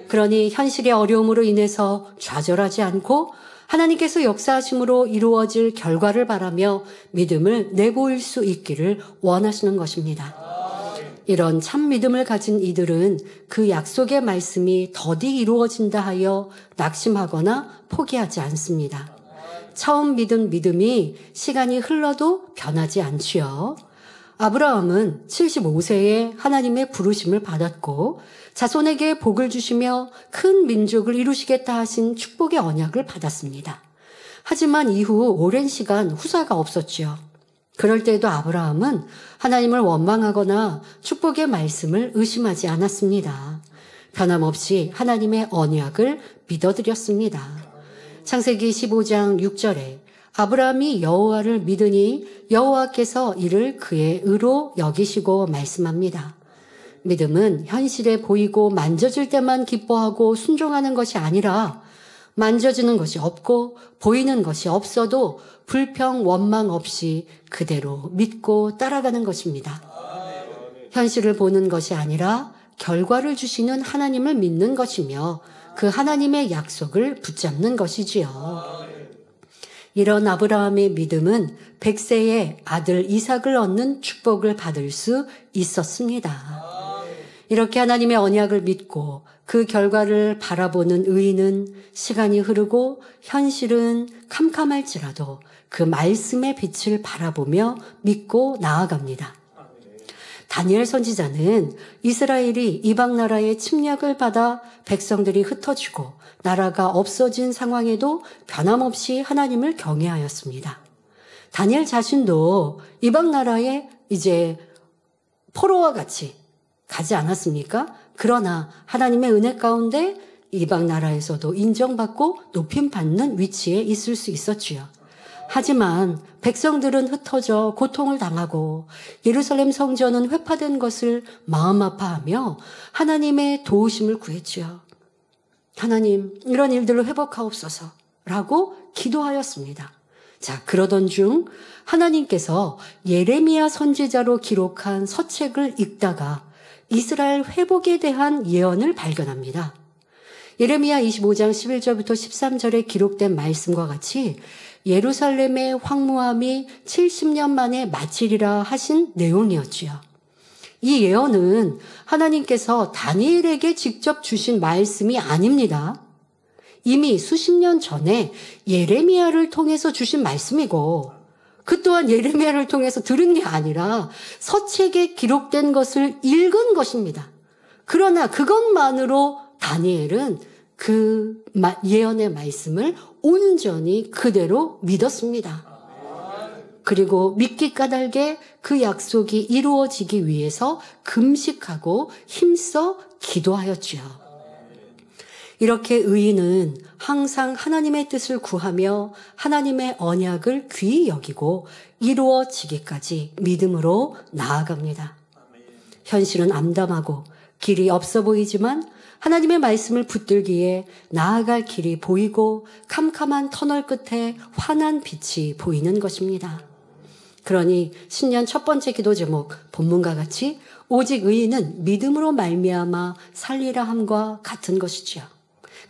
그러니 현실의 어려움으로 인해서 좌절하지 않고 하나님께서 역사하심으로 이루어질 결과를 바라며 믿음을 내보일 수 있기를 원하시는 것입니다. 이런 참 믿음을 가진 이들은 그 약속의 말씀이 더디 이루어진다 하여 낙심하거나 포기하지 않습니다. 처음 믿은 믿음이 시간이 흘러도 변하지 않지요. 아브라함은 75세에 하나님의 부르심을 받았고 자손에게 복을 주시며 큰 민족을 이루시겠다 하신 축복의 언약을 받았습니다. 하지만 이후 오랜 시간 후사가 없었지요. 그럴 때에도 아브라함은 하나님을 원망하거나 축복의 말씀을 의심하지 않았습니다. 변함없이 하나님의 언약을 믿어드렸습니다. 창세기 15장 6절에 아브라함이 여호와를 믿으니 여호와께서 이를 그의 의로 여기시고 말씀합니다. 믿음은 현실에 보이고 만져질 때만 기뻐하고 순종하는 것이 아니라 만져지는 것이 없고 보이는 것이 없어도 불평 원망 없이 그대로 믿고 따라가는 것입니다. 현실을 보는 것이 아니라 결과를 주시는 하나님을 믿는 것이며 그 하나님의 약속을 붙잡는 것이지요. 이런 아브라함의 믿음은 100세에 아들 이삭을 얻는 축복을 받을 수 있었습니다. 이렇게 하나님의 언약을 믿고 그 결과를 바라보는 의인은 시간이 흐르고 현실은 캄캄할지라도 그 말씀의 빛을 바라보며 믿고 나아갑니다. 다니엘 선지자는 이스라엘이 이방 나라의 침략을 받아 백성들이 흩어지고 나라가 없어진 상황에도 변함없이 하나님을 경외하였습니다. 다니엘 자신도 이방 나라에 이제 포로와 같이 가지 않았습니까? 그러나 하나님의 은혜 가운데 이방 나라에서도 인정받고 높임받는 위치에 있을 수 있었지요. 하지만 백성들은 흩어져 고통을 당하고 예루살렘 성전은 회파된 것을 마음 아파하며 하나님의 도우심을 구했지요. 하나님, 이런 일들을 회복하옵소서라고 기도하였습니다. 자, 그러던 중 하나님께서 예레미야 선지자로 기록한 서책을 읽다가 이스라엘 회복에 대한 예언을 발견합니다. 예레미야 25장 11절부터 13절에 기록된 말씀과 같이 예루살렘의 황무함이 70년 만에 마치리라 하신 내용이었지요. 이 예언은 하나님께서 다니엘에게 직접 주신 말씀이 아닙니다. 이미 수십 년 전에 예레미야를 통해서 주신 말씀이고 그 또한 예레미야를 통해서 들은 게 아니라 서책에 기록된 것을 읽은 것입니다. 그러나 그것만으로 다니엘은 그 예언의 말씀을 온전히 그대로 믿었습니다. 그리고 믿기 까닭에 그 약속이 이루어지기 위해서 금식하고 힘써 기도하였지요. 이렇게 의인은 항상 하나님의 뜻을 구하며 하나님의 언약을 귀히 여기고 이루어지기까지 믿음으로 나아갑니다. 현실은 암담하고 길이 없어 보이지만 하나님의 말씀을 붙들기에 나아갈 길이 보이고 캄캄한 터널 끝에 환한 빛이 보이는 것입니다. 그러니 신년 첫 번째 기도 제목 본문과 같이 오직 의인은 믿음으로 말미암아 살리라 함과 같은 것이지요.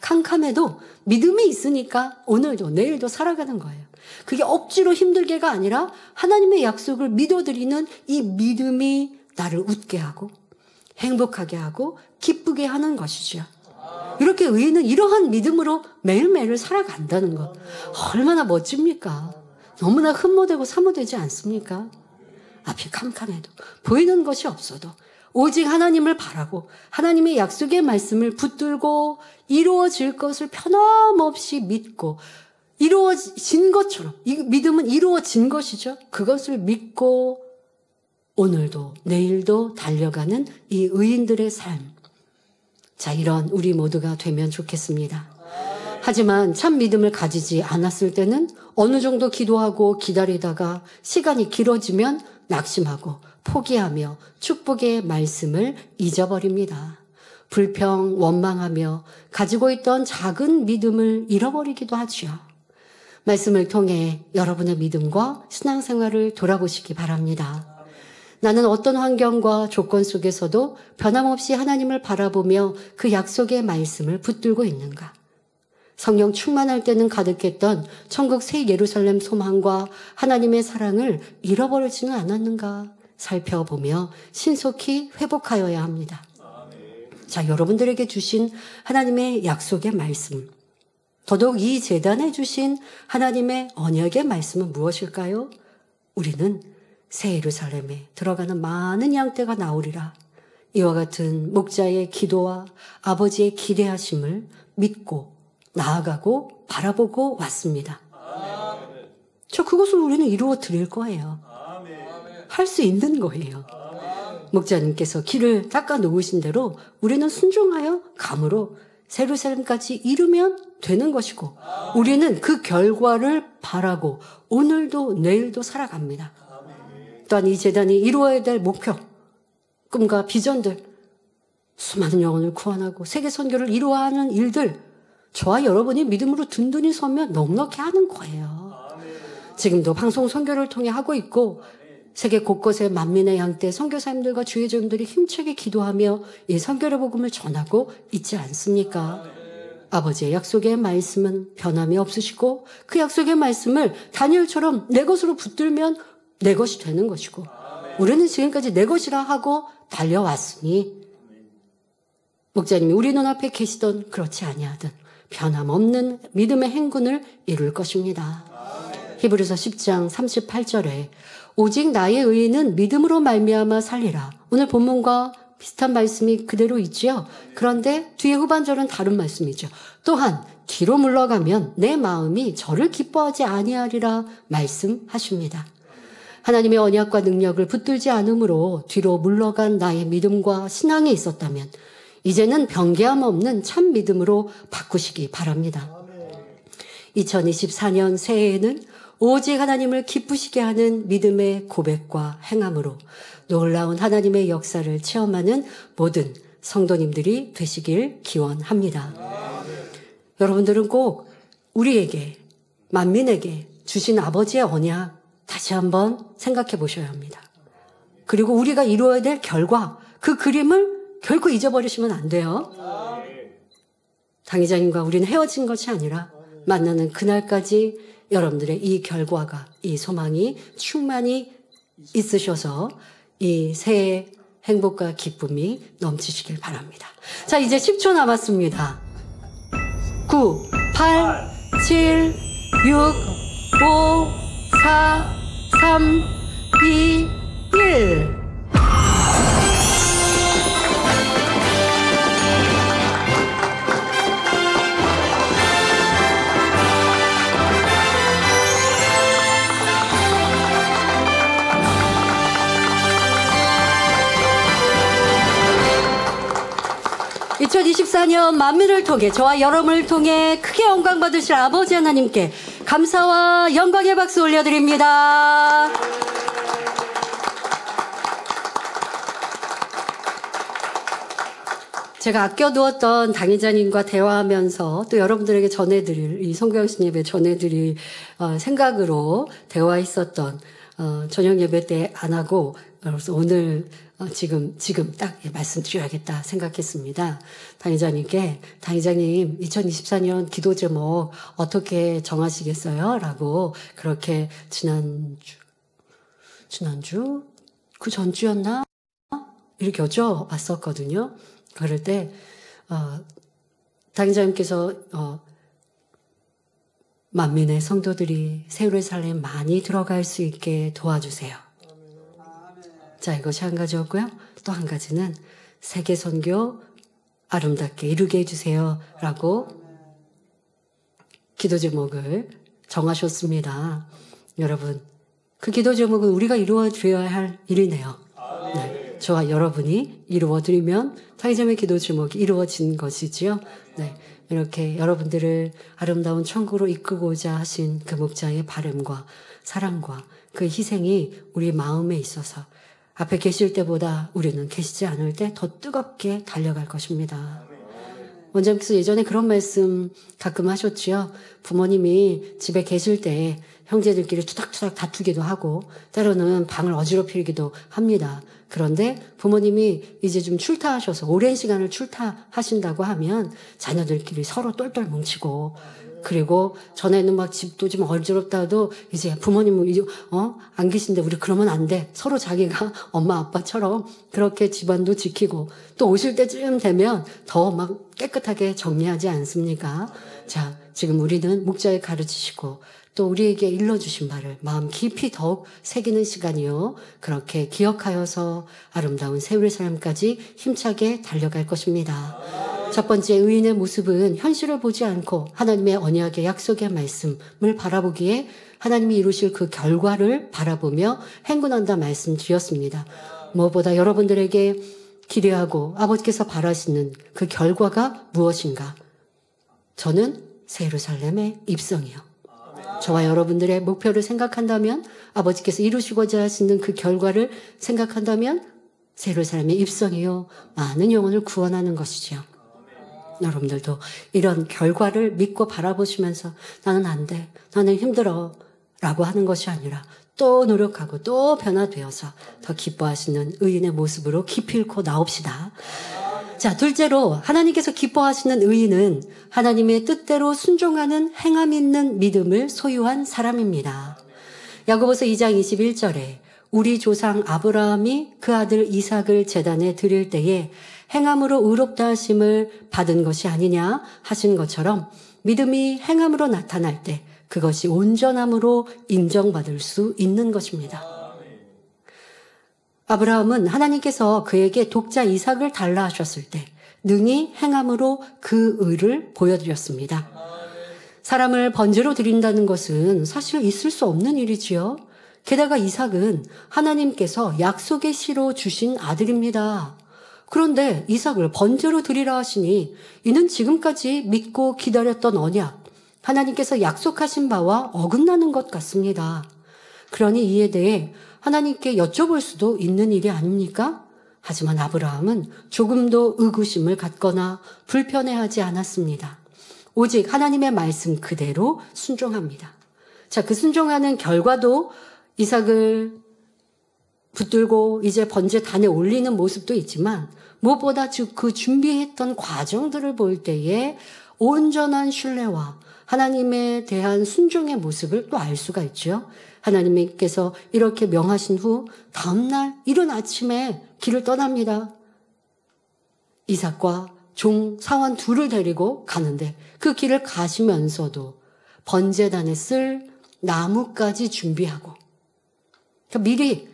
캄캄해도 믿음이 있으니까 오늘도 내일도 살아가는 거예요. 그게 억지로 힘들게가 아니라 하나님의 약속을 믿어드리는 이 믿음이 나를 웃게 하고 행복하게 하고 기쁘게 하는 것이죠. 이렇게 의인은 이러한 믿음으로 매일매일 살아간다는 것. 얼마나 멋집니까? 너무나 흠모되고 사모되지 않습니까? 앞이 캄캄해도 보이는 것이 없어도 오직 하나님을 바라고 하나님의 약속의 말씀을 붙들고 이루어질 것을 변함없이 믿고 이루어진 것처럼 이 믿음은 이루어진 것이죠. 그것을 믿고 오늘도 내일도 달려가는 이 의인들의 삶. 자, 이런 우리 모두가 되면 좋겠습니다. 하지만 참 믿음을 가지지 않았을 때는 어느 정도 기도하고 기다리다가 시간이 길어지면 낙심하고 포기하며 축복의 말씀을 잊어버립니다. 불평, 원망하며 가지고 있던 작은 믿음을 잃어버리기도 하죠. 말씀을 통해 여러분의 믿음과 신앙생활을 돌아보시기 바랍니다. 나는 어떤 환경과 조건 속에서도 변함없이 하나님을 바라보며 그 약속의 말씀을 붙들고 있는가? 성령 충만할 때는 가득했던 천국 새 예루살렘 소망과 하나님의 사랑을 잃어버리지는 않았는가 살펴보며 신속히 회복하여야 합니다. 자, 여러분들에게 주신 하나님의 약속의 말씀, 더더욱 이 제단에 주신 하나님의 언약의 말씀은 무엇일까요? 우리는 새 예루살렘에 들어가는 많은 양떼가 나오리라. 이와 같은 목자의 기도와 아버지의 기대하심을 믿고 나아가고 바라보고 왔습니다. 저 그것을 우리는 이루어 드릴 거예요. 할 수 있는 거예요. 목자님께서 길을 닦아 놓으신 대로 우리는 순종하여 감으로 예루살렘까지 이르면 되는 것이고 우리는 그 결과를 바라고 오늘도 내일도 살아갑니다. 또한 이 재단이 이루어야 될 목표, 꿈과 비전들, 수많은 영혼을 구원하고 세계 선교를 이루어하는 일들, 저와 여러분이 믿음으로 든든히 서면 넉넉히 하는 거예요. 지금도 방송 선교를 통해 하고 있고 세계 곳곳의 만민의 양떼 선교사님들과 주의종들이 힘차게 기도하며 이 선교의 복음을 전하고 있지 않습니까? 아버지의 약속의 말씀은 변함이 없으시고 그 약속의 말씀을 다니엘처럼 내 것으로 붙들면 내 것이 되는 것이고 우리는 지금까지 내 것이라 하고 달려왔으니 목자님이 우리 눈앞에 계시던 그렇지 아니하든 변함없는 믿음의 행군을 이룰 것입니다. 히브리서 10장 38절에 오직 나의 의인은 믿음으로 말미암아 살리라. 오늘 본문과 비슷한 말씀이 그대로 있지요. 그런데 뒤에 후반절은 다른 말씀이죠. 또한 뒤로 물러가면 내 마음이 저를 기뻐하지 아니하리라 말씀하십니다. 하나님의 언약과 능력을 붙들지 않으므로 뒤로 물러간 나의 믿음과 신앙이 있었다면 이제는 변개함 없는 참 믿음으로 바꾸시기 바랍니다. 2024년 새해에는 오직 하나님을 기쁘시게 하는 믿음의 고백과 행함으로 놀라운 하나님의 역사를 체험하는 모든 성도님들이 되시길 기원합니다. 여러분들은 꼭 우리에게, 만민에게 주신 아버지의 언약 다시 한번 생각해 보셔야 합니다. 그리고 우리가 이루어야 될 결과, 그 그림을 결코 잊어버리시면 안 돼요. 당회장님과 우리는 헤어진 것이 아니라 만나는 그날까지 여러분들의 이 결과가, 이 소망이 충만히 있으셔서 이 새해 행복과 기쁨이 넘치시길 바랍니다. 자, 이제 10초 남았습니다. 9, 8, 7, 6, 5, 4, 3, 2, 1. (2024년) 만민을 통해 저와 여러분을 통해 크게 영광 받으실 아버지 하나님께 감사와 영광의 박수 올려드립니다. 제가 아껴두었던 당회자님과 대화하면서 또 여러분들에게 전해드릴 이 성경신 예배 전해드릴 생각으로 대화했었던 저녁 예배 때 안 하고 그래서 오늘 지금 딱 말씀드려야겠다 생각했습니다. 당회자님께 당회자님 2024년 기도 제목 어떻게 정하시겠어요? 라고 그렇게 지난주 그 전주였나? 이렇게 여쭤봤었거든요. 그럴 때 당회자님께서 만민의 성도들이 새 예루살렘 많이 들어갈 수 있게 도와주세요. 자, 이것이 한 가지였고요. 또 한 가지는 세계 선교 아름답게 이루게 해주세요. 라고 기도 제목을 정하셨습니다. 여러분, 그 기도 제목은 우리가 이루어드려야 할 일이네요. 네, 저와 여러분이 이루어드리면 당회자의 기도 제목이 이루어진 것이지요. 네, 이렇게 여러분들을 아름다운 천국으로 이끌고자 하신 그 목자의 바람과 사랑과 그 희생이 우리 마음에 있어서 앞에 계실 때보다 우리는 계시지 않을 때 더 뜨겁게 달려갈 것입니다. 원장님께서 예전에 그런 말씀 가끔 하셨지요. 부모님이 집에 계실 때 형제들끼리 투닥투닥 다투기도 하고 때로는 방을 어지럽히기도 합니다. 그런데 부모님이 이제 좀 출타하셔서 오랜 시간을 출타하신다고 하면 자녀들끼리 서로 똘똘 뭉치고 그리고 전에는 막 집도 좀 어지럽다 해도 이제 부모님은 안 계신데 우리 그러면 안 돼. 서로 자기가 엄마 아빠처럼 그렇게 집안도 지키고 또 오실 때쯤 되면 더 막 깨끗하게 정리하지 않습니까? 자, 지금 우리는 목자에 가르치시고 또 우리에게 일러주신 바를 마음 깊이 더욱 새기는 시간이요. 그렇게 기억하여서 아름다운 새 예루살렘까지 힘차게 달려갈 것입니다. 첫 번째, 의인의 모습은 현실을 보지 않고 하나님의 언약의 약속의 말씀을 바라보기에 하나님이 이루실 그 결과를 바라보며 행군한다 말씀드렸습니다. 무엇보다 여러분들에게 기대하고 아버지께서 바라시는 그 결과가 무엇인가? 저는 새 예루살렘의 입성이요. 저와 여러분들의 목표를 생각한다면 아버지께서 이루시고자 하시는 그 결과를 생각한다면 새 예루살렘의 입성이요. 많은 영혼을 구원하는 것이지요. 여러분들도 이런 결과를 믿고 바라보시면서 나는 안 돼, 나는 힘들어 라고 하는 것이 아니라 또 노력하고 또 변화되어서 더 기뻐하시는 의인의 모습으로 기필코 나옵시다. 자, 둘째로 하나님께서 기뻐하시는 의인은 하나님의 뜻대로 순종하는 행함 있는 믿음을 소유한 사람입니다. 야고보서 2장 21절에 우리 조상 아브라함이 그 아들 이삭을 제단에 드릴 때에 행함으로 의롭다 하심을 받은 것이 아니냐 하신 것처럼 믿음이 행함으로 나타날 때 그것이 온전함으로 인정받을 수 있는 것입니다. 아브라함은 하나님께서 그에게 독자 이삭을 달라 하셨을 때 능히 행함으로 그 의를 보여드렸습니다. 사람을 번제로 드린다는 것은 사실 있을 수 없는 일이지요. 게다가 이삭은 하나님께서 약속의 씨로 주신 아들입니다. 그런데 이삭을 번제로 드리라 하시니 이는 지금까지 믿고 기다렸던 언약, 하나님께서 약속하신 바와 어긋나는 것 같습니다. 그러니 이에 대해 하나님께 여쭤볼 수도 있는 일이 아닙니까? 하지만 아브라함은 조금도 의구심을 갖거나 불편해하지 않았습니다. 오직 하나님의 말씀 그대로 순종합니다. 자, 그 순종하는 결과도 이삭을 붙들고 이제 번제단에 올리는 모습도 있지만 무엇보다 그 준비했던 과정들을 볼 때에 온전한 신뢰와 하나님에 대한 순종의 모습을 또 알 수가 있죠. 하나님께서 이렇게 명하신 후 다음날 이른 아침에 길을 떠납니다. 이삭과 종 사원 둘을 데리고 가는데 그 길을 가시면서도 번제단에 쓸 나무까지 준비하고, 그러니까 미리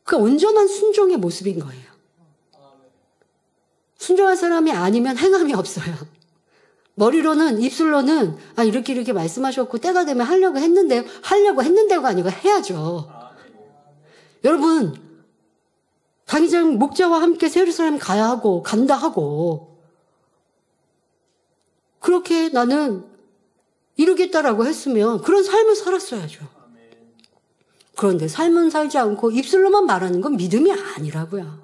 그 온전한 순종의 모습인 거예요. 순종한 사람이 아니면 행함이 없어요. 머리로는, 입술로는 이렇게 말씀하셨고 때가 되면 하려고 했는데가 아니고 해야죠. 여러분, 당장 목자와 함께 예루살렘 가야 하고 간다 하고 그렇게 나는 이루겠다라고 했으면 그런 삶을 살았어야죠. 그런데 삶은 살지 않고 입술로만 말하는 건 믿음이 아니라고요.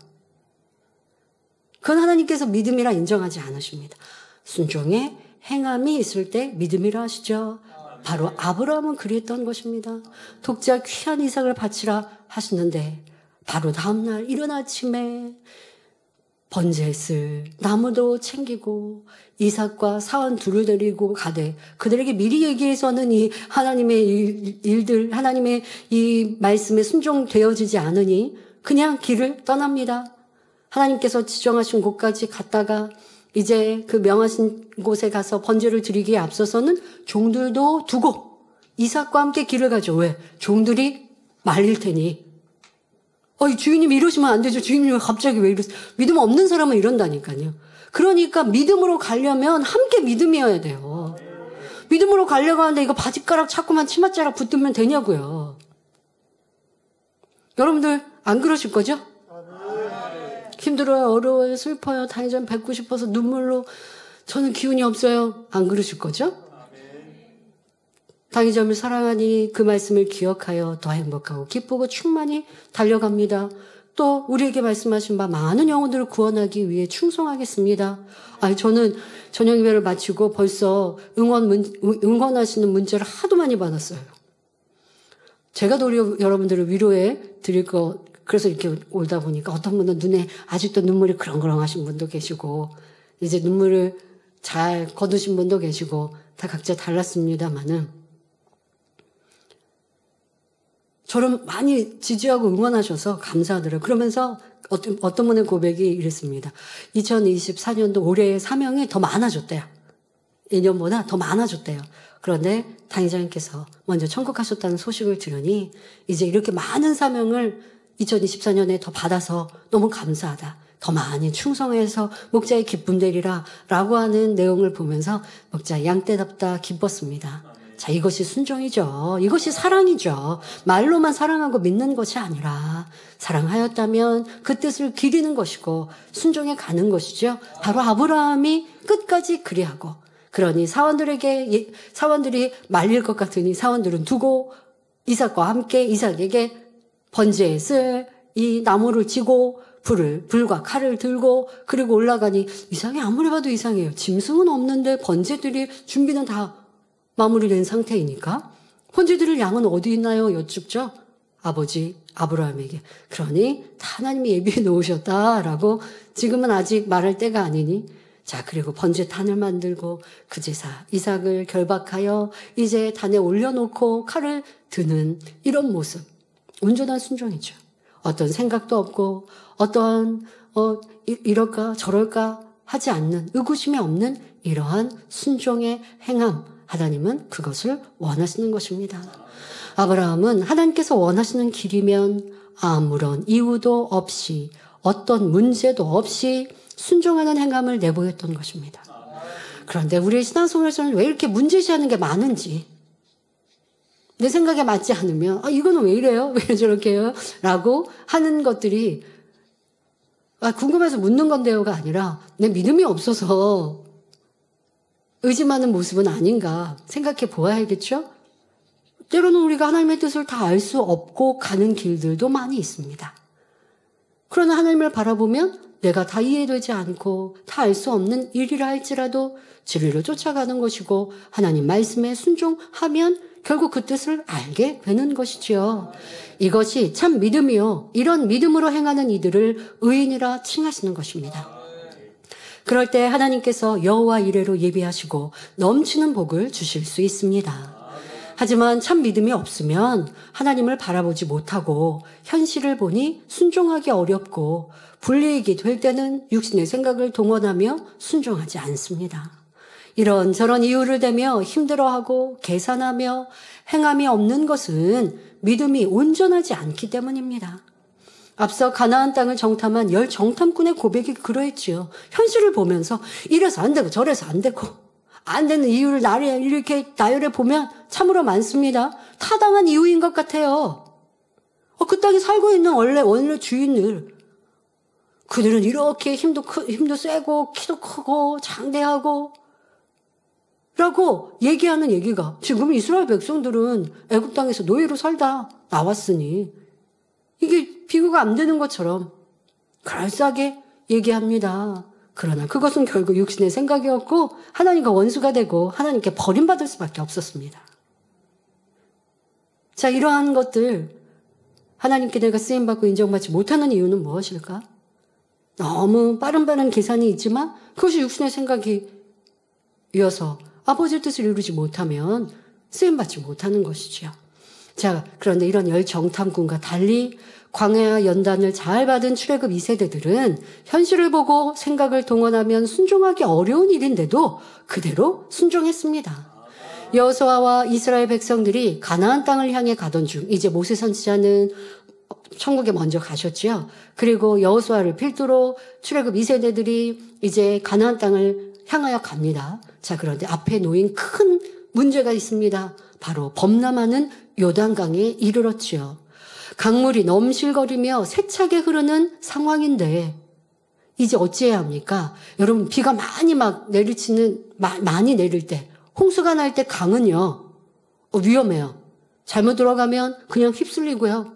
그건 하나님께서 믿음이라 인정하지 않으십니다. 순종의 행함이 있을 때 믿음이라 하시죠. 바로 아브라함은 그랬던 것입니다. 독자 귀한 이삭을 바치라 하시는데 바로 다음날 이른 아침에 번제했을 나무도 챙기고 이삭과 사원 둘을 데리고 가되 그들에게 미리 얘기해서는 이 하나님의 일들, 하나님의 이 말씀에 순종되어지지 않으니 그냥 길을 떠납니다. 하나님께서 지정하신 곳까지 갔다가 이제 그 명하신 곳에 가서 번제를 드리기에 앞서서는 종들도 두고 이삭과 함께 길을 가죠. 왜? 종들이 말릴 테니. 주인님 이러시면 안 되죠. 주인님 갑자기 왜 이러세요? 믿음 없는 사람은 이런다니까요. 그러니까 믿음으로 가려면 함께 믿음이어야 돼요. 믿음으로 가려고 하는데 이거 바지가락 자꾸만 치맛자락 붙으면 되냐고요. 여러분들 안 그러실 거죠? 힘들어요, 어려워요, 슬퍼요, 당장 뵙고 싶어서 눈물로 저는 기운이 없어요. 안 그러실 거죠? 당의점을 사랑하니 그 말씀을 기억하여 더 행복하고 기쁘고 충만히 달려갑니다. 또 우리에게 말씀하신 바 많은 영혼들을 구원하기 위해 충성하겠습니다. 저는 저녁 예배를 마치고 벌써 응원하시는 문자를 하도 많이 받았어요. 제가 도리어 여러분들을 위로해 드릴 거, 그래서 이렇게 올다 보니까 어떤 분은 눈에 아직도 눈물이 그렁그렁하신 분도 계시고 이제 눈물을 잘 거두신 분도 계시고 다 각자 달랐습니다만은 저를 많이 지지하고 응원하셔서 감사하더라고요. 그러면서 어떤 분의 고백이 이랬습니다. 2024년도 올해의 사명이 더 많아졌대요. 예년보다 더 많아졌대요. 그런데 당회장님께서 먼저 천국하셨다는 소식을 들으니 이제 이렇게 많은 사명을 2024년에 더 받아서 너무 감사하다. 더 많이 충성해서 목자의 기쁨 되리라 라고 하는 내용을 보면서 목자 양떼답다 기뻤습니다. 자, 이것이 순종이죠. 이것이 사랑이죠. 말로만 사랑하고 믿는 것이 아니라 사랑하였다면 그 뜻을 기리는 것이고 순종해 가는 것이죠. 바로 아브라함이 끝까지 그리하고, 그러니 사원들이 말릴 것 같으니 사원들은 두고 이삭과 함께 이삭에게 번제에 쓸 이 나무를 지고 불과 칼을 들고 그리고 올라가니 이상해. 아무리 봐도 이상해요. 짐승은 없는데 번제 드릴 준비는 다 마무리된 상태이니까 번제 드릴 양은 어디 있나요? 여쭙죠. 아버지 아브라함에게. 그러니 다 하나님이 예비해 놓으셨다라고 지금은 아직 말할 때가 아니니 자, 그리고 번제단을 만들고 그 제사 이삭을 결박하여 이제 단에 올려놓고 칼을 드는 이런 모습. 온전한 순종이죠. 어떤 생각도 없고 어떤 이럴까 저럴까 하지 않는, 의구심이 없는 이러한 순종의 행함, 하나님은 그것을 원하시는 것입니다. 아브라함은 하나님께서 원하시는 길이면 아무런 이유도 없이 어떤 문제도 없이 순종하는 행함을 내보였던 것입니다. 그런데 우리의 신앙생활에서는 왜 이렇게 문제시하는 게 많은지, 내 생각에 맞지 않으면 이거는 왜 이래요? 왜 저렇게 해요? 라고 하는 것들이 궁금해서 묻는 건데요가 아니라 내 믿음이 없어서 의심하는 모습은 아닌가 생각해 보아야겠죠? 때로는 우리가 하나님의 뜻을 다 알 수 없고 가는 길들도 많이 있습니다. 그러나 하나님을 바라보면 내가 다 이해되지 않고 다 알 수 없는 일이라 할지라도 진리를 쫓아가는 것이고 하나님 말씀에 순종하면 결국 그 뜻을 알게 되는 것이지요. 이것이 참 믿음이요. 이런 믿음으로 행하는 이들을 의인이라 칭하시는 것입니다. 그럴 때 하나님께서 여호와 이레로 예비하시고 넘치는 복을 주실 수 있습니다. 하지만 참 믿음이 없으면 하나님을 바라보지 못하고 현실을 보니 순종하기 어렵고 불리익이 될 때는 육신의 생각을 동원하며 순종하지 않습니다. 이런저런 이유를 대며 힘들어하고 계산하며 행함이 없는 것은 믿음이 온전하지 않기 때문입니다. 앞서 가나안 땅을 정탐한 10 정탐꾼의 고백이 그러했지요. 현실을 보면서 이래서 안 되고 저래서 안 되고 안 되는 이유를 이렇게 나열해 보면 참으로 많습니다. 타당한 이유인 것 같아요. 그 땅에 살고 있는 원래 주인들, 그들은 이렇게 힘도 세고 키도 크고 장대하고 라고 얘기하는 얘기가 지금 이스라엘 백성들은 애굽 땅에서 노예로 살다 나왔으니 이게 비교가 안 되는 것처럼 그럴싸하게 얘기합니다. 그러나 그것은 결국 육신의 생각이었고 하나님과 원수가 되고 하나님께 버림받을 수밖에 없었습니다. 자, 이러한 것들 하나님께 내가 쓰임받고 인정받지 못하는 이유는 무엇일까? 너무 빠른 계산이 있지만 그것이 육신의 생각이 이어서 아버지의 뜻을 이루지 못하면 쓰임받지 못하는 것이지요. 자, 그런데 이런 10 정탐꾼과 달리 광야 연단을 잘 받은 출애굽 2세대들은 현실을 보고 생각을 동원하면 순종하기 어려운 일인데도 그대로 순종했습니다. 여호수아와 이스라엘 백성들이 가나안 땅을 향해 가던 중 이제 모세 선지자는 천국에 먼저 가셨지요. 그리고 여호수아를 필두로 출애굽 2세대들이 이제 가나안 땅을 향하여 갑니다. 자, 그런데 앞에 놓인 큰 문제가 있습니다. 바로 범람하는 요단강에 이르렀지요. 강물이 넘실거리며 세차게 흐르는 상황인데 이제 어찌해야 합니까? 여러분, 비가 많이 많이 내릴 때, 홍수가 날 때 강은요, 위험해요. 잘못 들어가면 그냥 휩쓸리고요.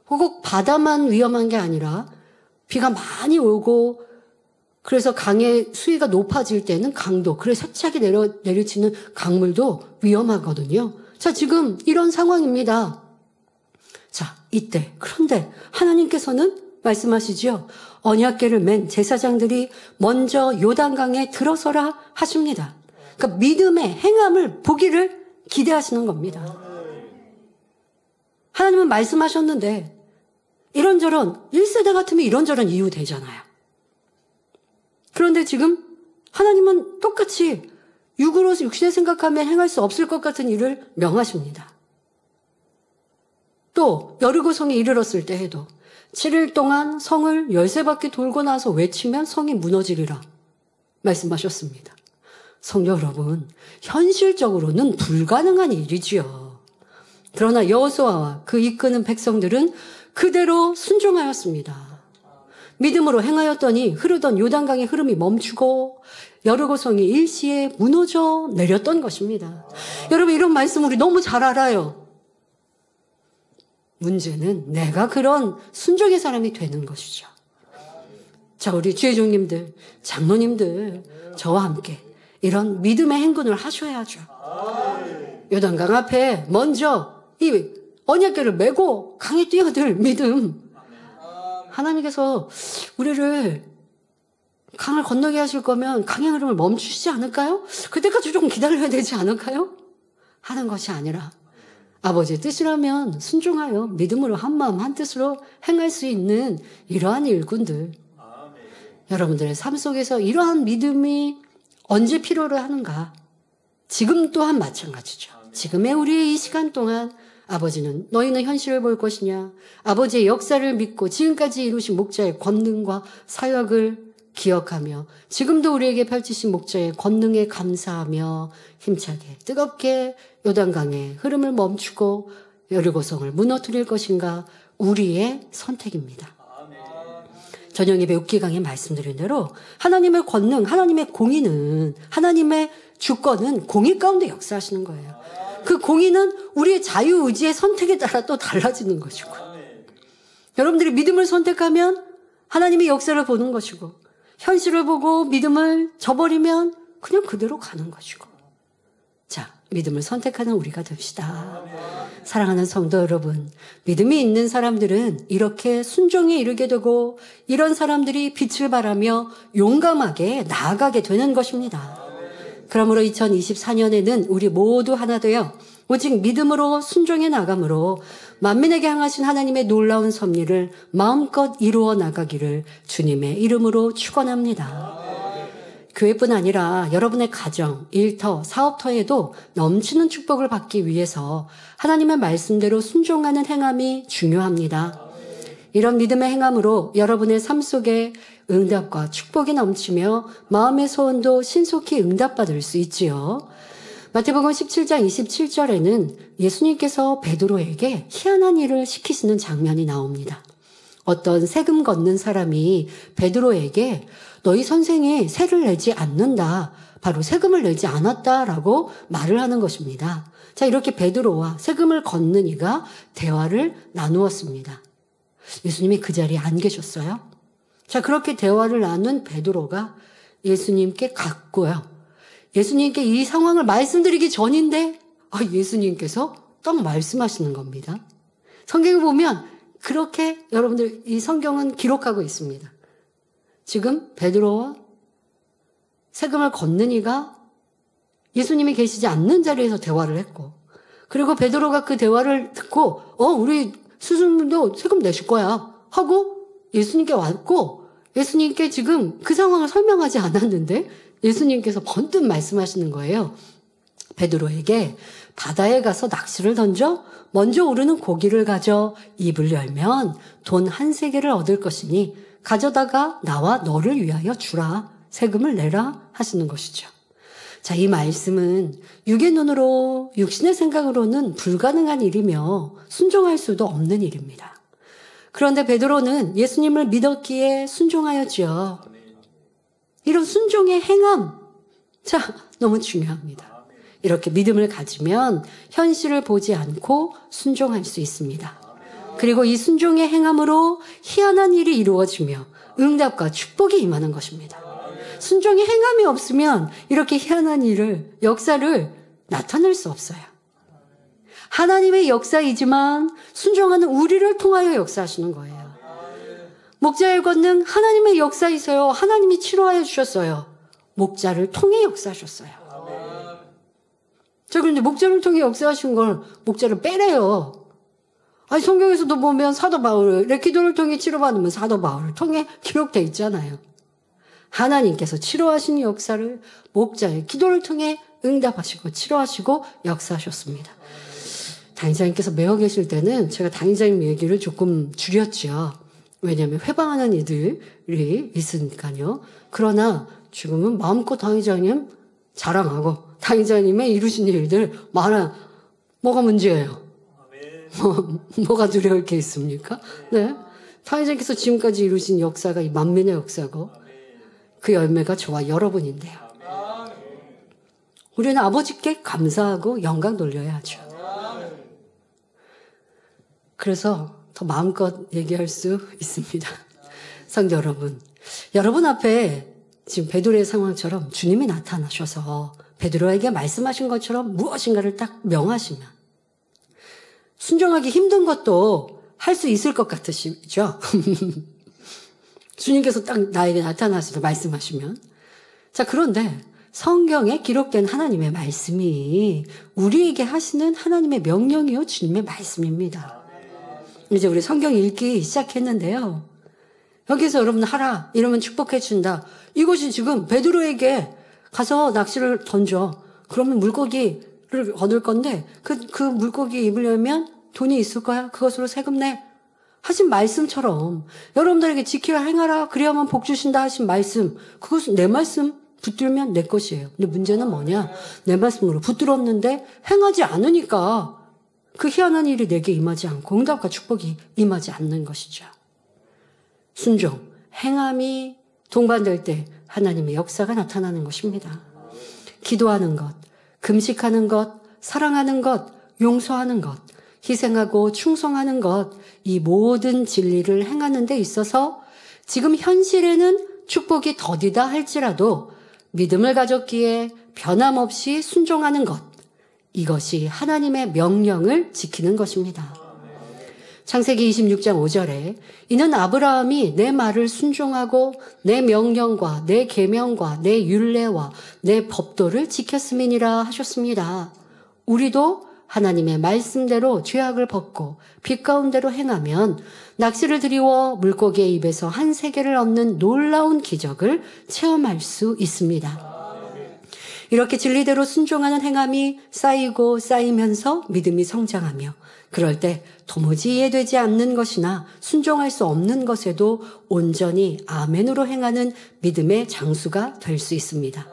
꼭 바다만 위험한 게 아니라 비가 많이 오고 그래서 강의 수위가 높아질 때는 강도, 그래서 세차게 내리치는 강물도 위험하거든요. 자, 지금 이런 상황입니다. 자, 이때 그런데 하나님께서는 말씀하시죠. 언약궤를 맨 제사장들이 먼저 요단강에 들어서라 하십니다. 그러니까 믿음의 행함을 보기를 기대하시는 겁니다. 하나님은 말씀하셨는데 이런저런 1세대 같으면 이런저런 이유 되잖아요. 그런데 지금 하나님은 똑같이 육으로서 육신의 생각하면 행할 수 없을 것 같은 일을 명하십니다. 또 여리고성에 이르렀을 때 해도 7일 동안 성을 13바퀴 돌고 나서 외치면 성이 무너지리라 말씀하셨습니다. 성도 여러분, 현실적으로는 불가능한 일이지요. 그러나 여호수아와 그 이끄는 백성들은 그대로 순종하였습니다. 믿음으로 행하였더니 흐르던 요단강의 흐름이 멈추고 여리고성이 일시에 무너져 내렸던 것입니다. 여러분, 이런 말씀 우리 너무 잘 알아요. 문제는 내가 그런 순종의 사람이 되는 것이죠. 자, 우리 주의종님들, 장로님들, 저와 함께 이런 믿음의 행군을 하셔야죠. 요단강 앞에 먼저 이 언약궤를 메고 강에 뛰어들 믿음. 하나님께서 우리를 강을 건너게 하실 거면 강의 흐름을 멈추시지 않을까요? 그때까지 조금 기다려야 되지 않을까요? 하는 것이 아니라 아버지의 뜻이라면 순종하여 믿음으로 한마음 한뜻으로 행할 수 있는 이러한 일꾼들. 여러분들의 삶 속에서 이러한 믿음이 언제 필요로 하는가? 지금 또한 마찬가지죠. 지금의 우리의 이 시간 동안 아버지는 너희는 현실을 볼 것이냐? 아버지의 역사를 믿고 지금까지 이루신 목자의 권능과 사역을 기억하며 지금도 우리에게 펼치신 목자의 권능에 감사하며 힘차게 뜨겁게 요단강의 흐름을 멈추고 여리고성을 무너뜨릴 것인가? 우리의 선택입니다. 저녁 예배 옥기강에 말씀드린 대로 하나님의 권능, 하나님의 공의는, 하나님의 주권은 공의 가운데 역사하시는 거예요. 그 공의는 우리의 자유의지의 선택에 따라 또 달라지는 것이고, 여러분들이 믿음을 선택하면 하나님의 역사를 보는 것이고, 현실을 보고 믿음을 저버리면 그냥 그대로 가는 것이고, 자, 믿음을 선택하는 우리가 됩시다. 사랑하는 성도 여러분, 믿음이 있는 사람들은 이렇게 순종에 이르게 되고 이런 사람들이 빛을 발하며 용감하게 나아가게 되는 것입니다. 그러므로 2024년에는 우리 모두 하나 되어 오직 믿음으로 순종해 나감으로 만민에게 향하신 하나님의 놀라운 섭리를 마음껏 이루어 나가기를 주님의 이름으로 축원합니다. 교회뿐 아니라 여러분의 가정, 일터, 사업터에도 넘치는 축복을 받기 위해서 하나님의 말씀대로 순종하는 행함이 중요합니다. 이런 믿음의 행함으로 여러분의 삶 속에 응답과 축복이 넘치며 마음의 소원도 신속히 응답받을 수 있지요. 마태복음 17장 27절에는 예수님께서 베드로에게 희한한 일을 시키시는 장면이 나옵니다. 어떤 세금 걷는 사람이 베드로에게 너희 선생이 세를 내지 않는다. 바로 세금을 내지 않았다라고 말을 하는 것입니다. 자, 이렇게 베드로와 세금을 걷는 이가 대화를 나누었습니다. 예수님이 그 자리에 안 계셨어요. 자, 그렇게 대화를 나눈 베드로가 예수님께 갔고요. 예수님께 이 상황을 말씀드리기 전인데 예수님께서 딱 말씀하시는 겁니다. 성경을 보면 그렇게 여러분들 이 성경은 기록하고 있습니다. 지금 베드로와 세금을 걷는 이가 예수님이 계시지 않는 자리에서 대화를 했고, 그리고 베드로가 그 대화를 듣고 우리 스승님도 세금 내실 거야 하고 예수님께 왔고, 예수님께 지금 그 상황을 설명하지 않았는데 예수님께서 번뜩 말씀하시는 거예요. 베드로에게 바다에 가서 낚시를 던져 먼저 오르는 고기를 가져 입을 열면 돈 한 세겔을 얻을 것이니 가져다가 나와 너를 위하여 주라, 세금을 내라 하시는 것이죠. 자, 이 말씀은 육의 눈으로 육신의 생각으로는 불가능한 일이며 순종할 수도 없는 일입니다. 그런데 베드로는 예수님을 믿었기에 순종하였지요. 이런 순종의 행함, 자, 너무 중요합니다. 이렇게 믿음을 가지면 현실을 보지 않고 순종할 수 있습니다. 그리고 이 순종의 행함으로 희한한 일이 이루어지며 응답과 축복이 임하는 것입니다. 순종의 행함이 없으면 이렇게 희한한 역사를 나타낼 수 없어요. 하나님의 역사이지만 순종하는 우리를 통하여 역사하시는 거예요. 목자의 권능, 하나님의 역사이세요. 하나님이 치료하여 주셨어요. 목자를 통해 역사하셨어요. 자, 그런데 목자를 통해 역사하신 걸 목자를 빼래요. 아니, 성경에서도 보면 사도 바울을, 기도를 통해 치료받으면 사도 바울을 통해 기록되어 있잖아요. 하나님께서 치료하신 역사를 목자의 기도를 통해 응답하시고 치료하시고 역사하셨습니다. 당의자님께서 매어 계실 때는 제가 당의자님 얘기를 조금 줄였죠. 왜냐하면 회방하는 이들이 있으니까요. 그러나 지금은 마음껏 당의자님 자랑하고 당의자님의 이루신 일들 뭐가 문제예요? 뭐가 두려울 게 있습니까? 네. 당의자님께서 지금까지 이루신 역사가 이 만민의 역사고 그 열매가 저와 여러분인데요. 우리는 아버지께 감사하고 영광 돌려야죠. 그래서 더 마음껏 얘기할 수 있습니다. 성도 여러분, 여러분 앞에 지금 베드로의 상황처럼 주님이 나타나셔서 베드로에게 말씀하신 것처럼 무엇인가를 딱 명하시면 순종하기 힘든 것도 할 수 있을 것 같으시죠? 주님께서 딱 나에게 나타나셔서 말씀하시면. 자, 그런데 성경에 기록된 하나님의 말씀이 우리에게 하시는 하나님의 명령이요, 주님의 말씀입니다. 이제 우리 성경 읽기 시작했는데요. 여기서 여러분 하라 이러면 축복해 준다. 이것이 지금 베드로에게 가서 낚시를 던져. 그러면 물고기를 얻을 건데 그 물고기 입을 열면 돈이 있을 거야. 그것으로 세금 내. 하신 말씀처럼 여러분들에게 지키라 행하라 그래야만 복 주신다 하신 말씀, 그것은 내 말씀 붙들면 내 것이에요. 근데 문제는 뭐냐? 내 말씀으로 붙들었는데 행하지 않으니까 그 희한한 일이 내게 임하지 않고 응답과 축복이 임하지 않는 것이죠. 순종, 행함이 동반될 때 하나님의 역사가 나타나는 것입니다. 기도하는 것, 금식하는 것, 사랑하는 것, 용서하는 것, 희생하고 충성하는 것, 이 모든 진리를 행하는 데 있어서 지금 현실에는 축복이 더디다 할지라도 믿음을 가졌기에 변함없이 순종하는 것, 이것이 하나님의 명령을 지키는 것입니다. 창세기 26장 5절에 이는 아브라함이 내 말을 순종하고 내 명령과 내 계명과 내 율례와 내 법도를 지켰음이니라 하셨습니다. 우리도 하나님의 말씀대로 죄악을 벗고 빛 가운데로 행하면 낚시를 드리워 물고기의 입에서 한 세계를 얻는 놀라운 기적을 체험할 수 있습니다. 이렇게 진리대로 순종하는 행함이 쌓이고 쌓이면서 믿음이 성장하며 그럴 때 도무지 이해되지 않는 것이나 순종할 수 없는 것에도 온전히 아멘으로 행하는 믿음의 장수가 될 수 있습니다.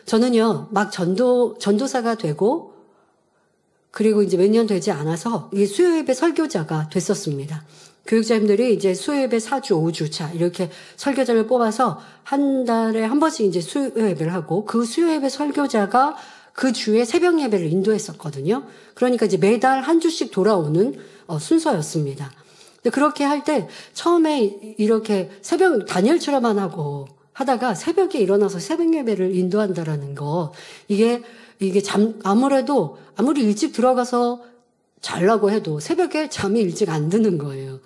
저는요, 막 전도사가 되고 그리고 이제 몇 년 되지 않아서 이 수요예배 설교자가 됐었습니다. 교육자님들이 이제 수요예배 4주, 5주차 이렇게 설교자를 뽑아서 한 달에 한 번씩 이제 수요예배를 하고 그 수요예배 설교자가 그 주에 새벽 예배를 인도했었거든요. 그러니까 이제 매달 한 주씩 돌아오는 순서였습니다. 근데 그렇게 할 때 처음에 이렇게 새벽 다니엘처럼만 하고 하다가 새벽에 일어나서 새벽 예배를 인도한다라는 거 이게 아무래도 아무리 일찍 들어가서 자려고 해도 새벽에 잠이 일찍 안 드는 거예요.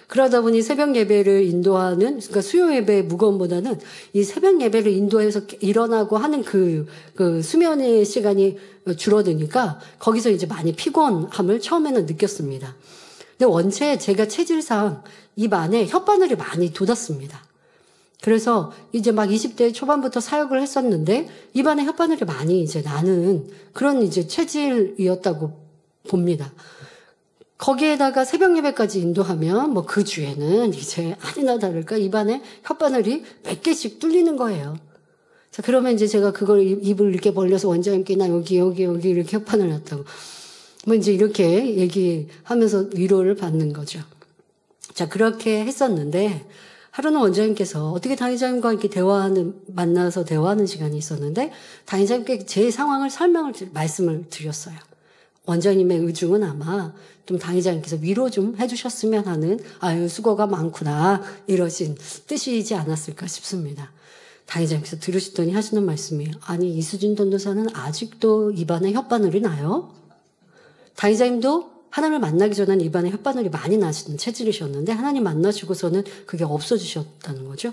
그러다 보니 새벽 예배를 인도하는, 그러니까 수요 예배의 무거움보다는 이 새벽 예배를 인도해서 일어나고 하는 그 수면의 시간이 줄어드니까 거기서 이제 많이 피곤함을 처음에는 느꼈습니다. 근데 원체 제가 체질상 입 안에 혓바늘이 많이 돋았습니다. 그래서 이제 막 20대 초반부터 사역을 했었는데 입안에 혓바늘이 많이 이제 나는 그런 이제 체질이었다고 봅니다. 거기에다가 새벽 예배까지 인도하면 뭐 그 주에는 이제 아니나 다를까 입안에 혓바늘이 몇 개씩 뚫리는 거예요. 자, 그러면 이제 제가 그걸 입을 이렇게 벌려서 원장님께 나 여기 이렇게 혓바늘 났다고. 뭐 이제 이렇게 얘기하면서 위로를 받는 거죠. 자, 그렇게 했었는데 하루는 원장님께서 어떻게 당의자님과 이렇게 만나서 대화하는 시간이 있었는데 당의자님께 제 상황을 말씀을 드렸어요. 원장님의 의중은 아마 좀 당의자님께서 위로 좀 해주셨으면 하는 아유 수고가 많구나 이러신 뜻이지 않았을까 싶습니다. 당의자님께서 들으시더니 하시는 말씀이 아니 이수진 전도사는 아직도 입안에 혓바늘이 나요? 당의자님도 하나님을 만나기 전에는 입안에 혓바늘이 많이 나시는 체질이셨는데 하나님 만나시고서는 그게 없어지셨다는 거죠.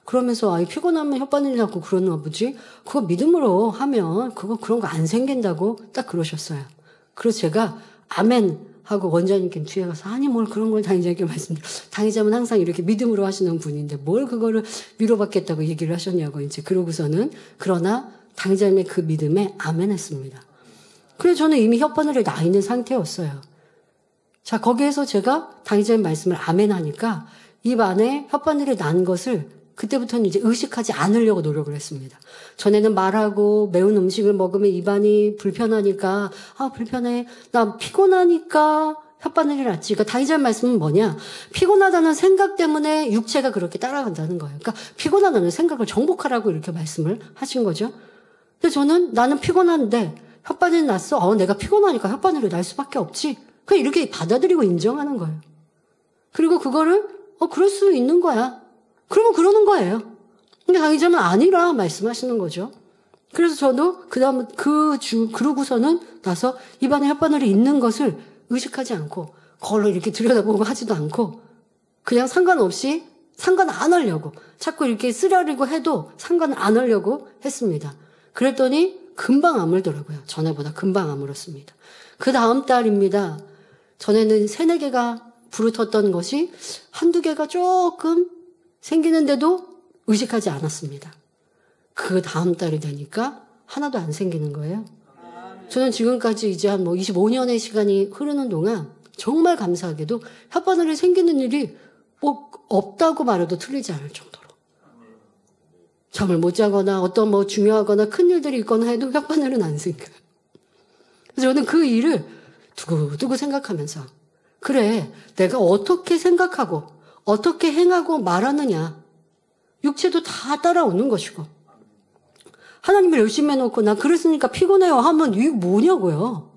그러면서 피곤하면 혓바늘이 나고 그러나 보지 그거 믿음으로 하면 그런 거 안 생긴다고 딱 그러셨어요. 그래서 제가 아멘 하고 원장님께 뒤에 가서 아니 뭘 그런 걸 당의자님께 말씀드려. 당의자는 항상 이렇게 믿음으로 하시는 분인데 뭘 그거를 위로받겠다고 얘기를 하셨냐고 이제 그러고서는 그러나 당의자님의 그 믿음에 아멘 했습니다. 그래서 저는 이미 혓바늘이 나 있는 상태였어요. 자, 거기에서 제가 당의자님 말씀을 아멘 하니까 입 안에 혓바늘이 난 것을 그때부터는 이제 의식하지 않으려고 노력을 했습니다. 전에는 말하고 매운 음식을 먹으면 입안이 불편하니까 불편해. 나 피곤하니까 혓바늘이 났지. 그러니까 당의자님 말씀은 뭐냐. 피곤하다는 생각 때문에 육체가 그렇게 따라간다는 거예요. 그러니까 피곤하다는 생각을 정복하라고 이렇게 말씀을 하신 거죠. 근데 저는 나는 피곤한데 혓바늘이 났어. 내가 피곤하니까 혓바늘이 날 수밖에 없지. 그냥 이렇게 받아들이고 인정하는 거예요. 그리고 그거를 그럴 수 있는 거야. 그러면 그러는 거예요. 근데 당의자는 아니라 말씀하시는 거죠. 그래서 저도 그러고서는 나서 입안에 혓바늘이 있는 것을 의식하지 않고 그걸로 이렇게 들여다보고 하지도 않고 그냥 상관 안 하려고 자꾸 이렇게 쓰려고 해도 상관 안 하려고 했습니다. 그랬더니 금방 아물더라고요. 전에보다 금방 아물었습니다. 그 다음 달입니다. 전에는 3-4개가 부르텄던 것이 한두 개가 조금 생기는데도 의식하지 않았습니다. 그 다음 달이 되니까 하나도 안 생기는 거예요. 저는 지금까지 이제 한 25년의 시간이 흐르는 동안 정말 감사하게도 혓바늘이 생기는 일이 없다고 말해도 틀리지 않을 정도로. 잠을 못 자거나 어떤 중요하거나 큰 일들이 있거나 해도 혓바늘은 안 생겨요. 그래서 저는 그 일을 두고두고 생각하면서 그래 내가 어떻게 생각하고 어떻게 행하고 말하느냐 육체도 다 따라오는 것이고 하나님을 열심히 해놓고 나 그랬으니까 피곤해요 하면 이게 뭐냐고요.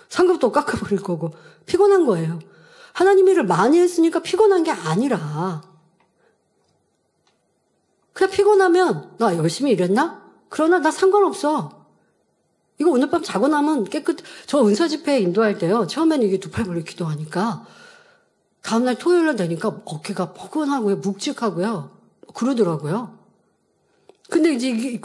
상급도 깎아버릴 거고 피곤한 거예요. 하나님 일을 많이 했으니까 피곤한 게 아니라 그냥 피곤하면 나 열심히 일했나? 그러나 나 상관없어. 이거 오늘 밤 자고 나면 저 은사 집회 인도할 때요. 처음에는 이게 두 팔 벌려 기도하니까 다음날 토요일날 되니까 어깨가 포근하고요. 묵직하고요. 그러더라고요. 근데 이제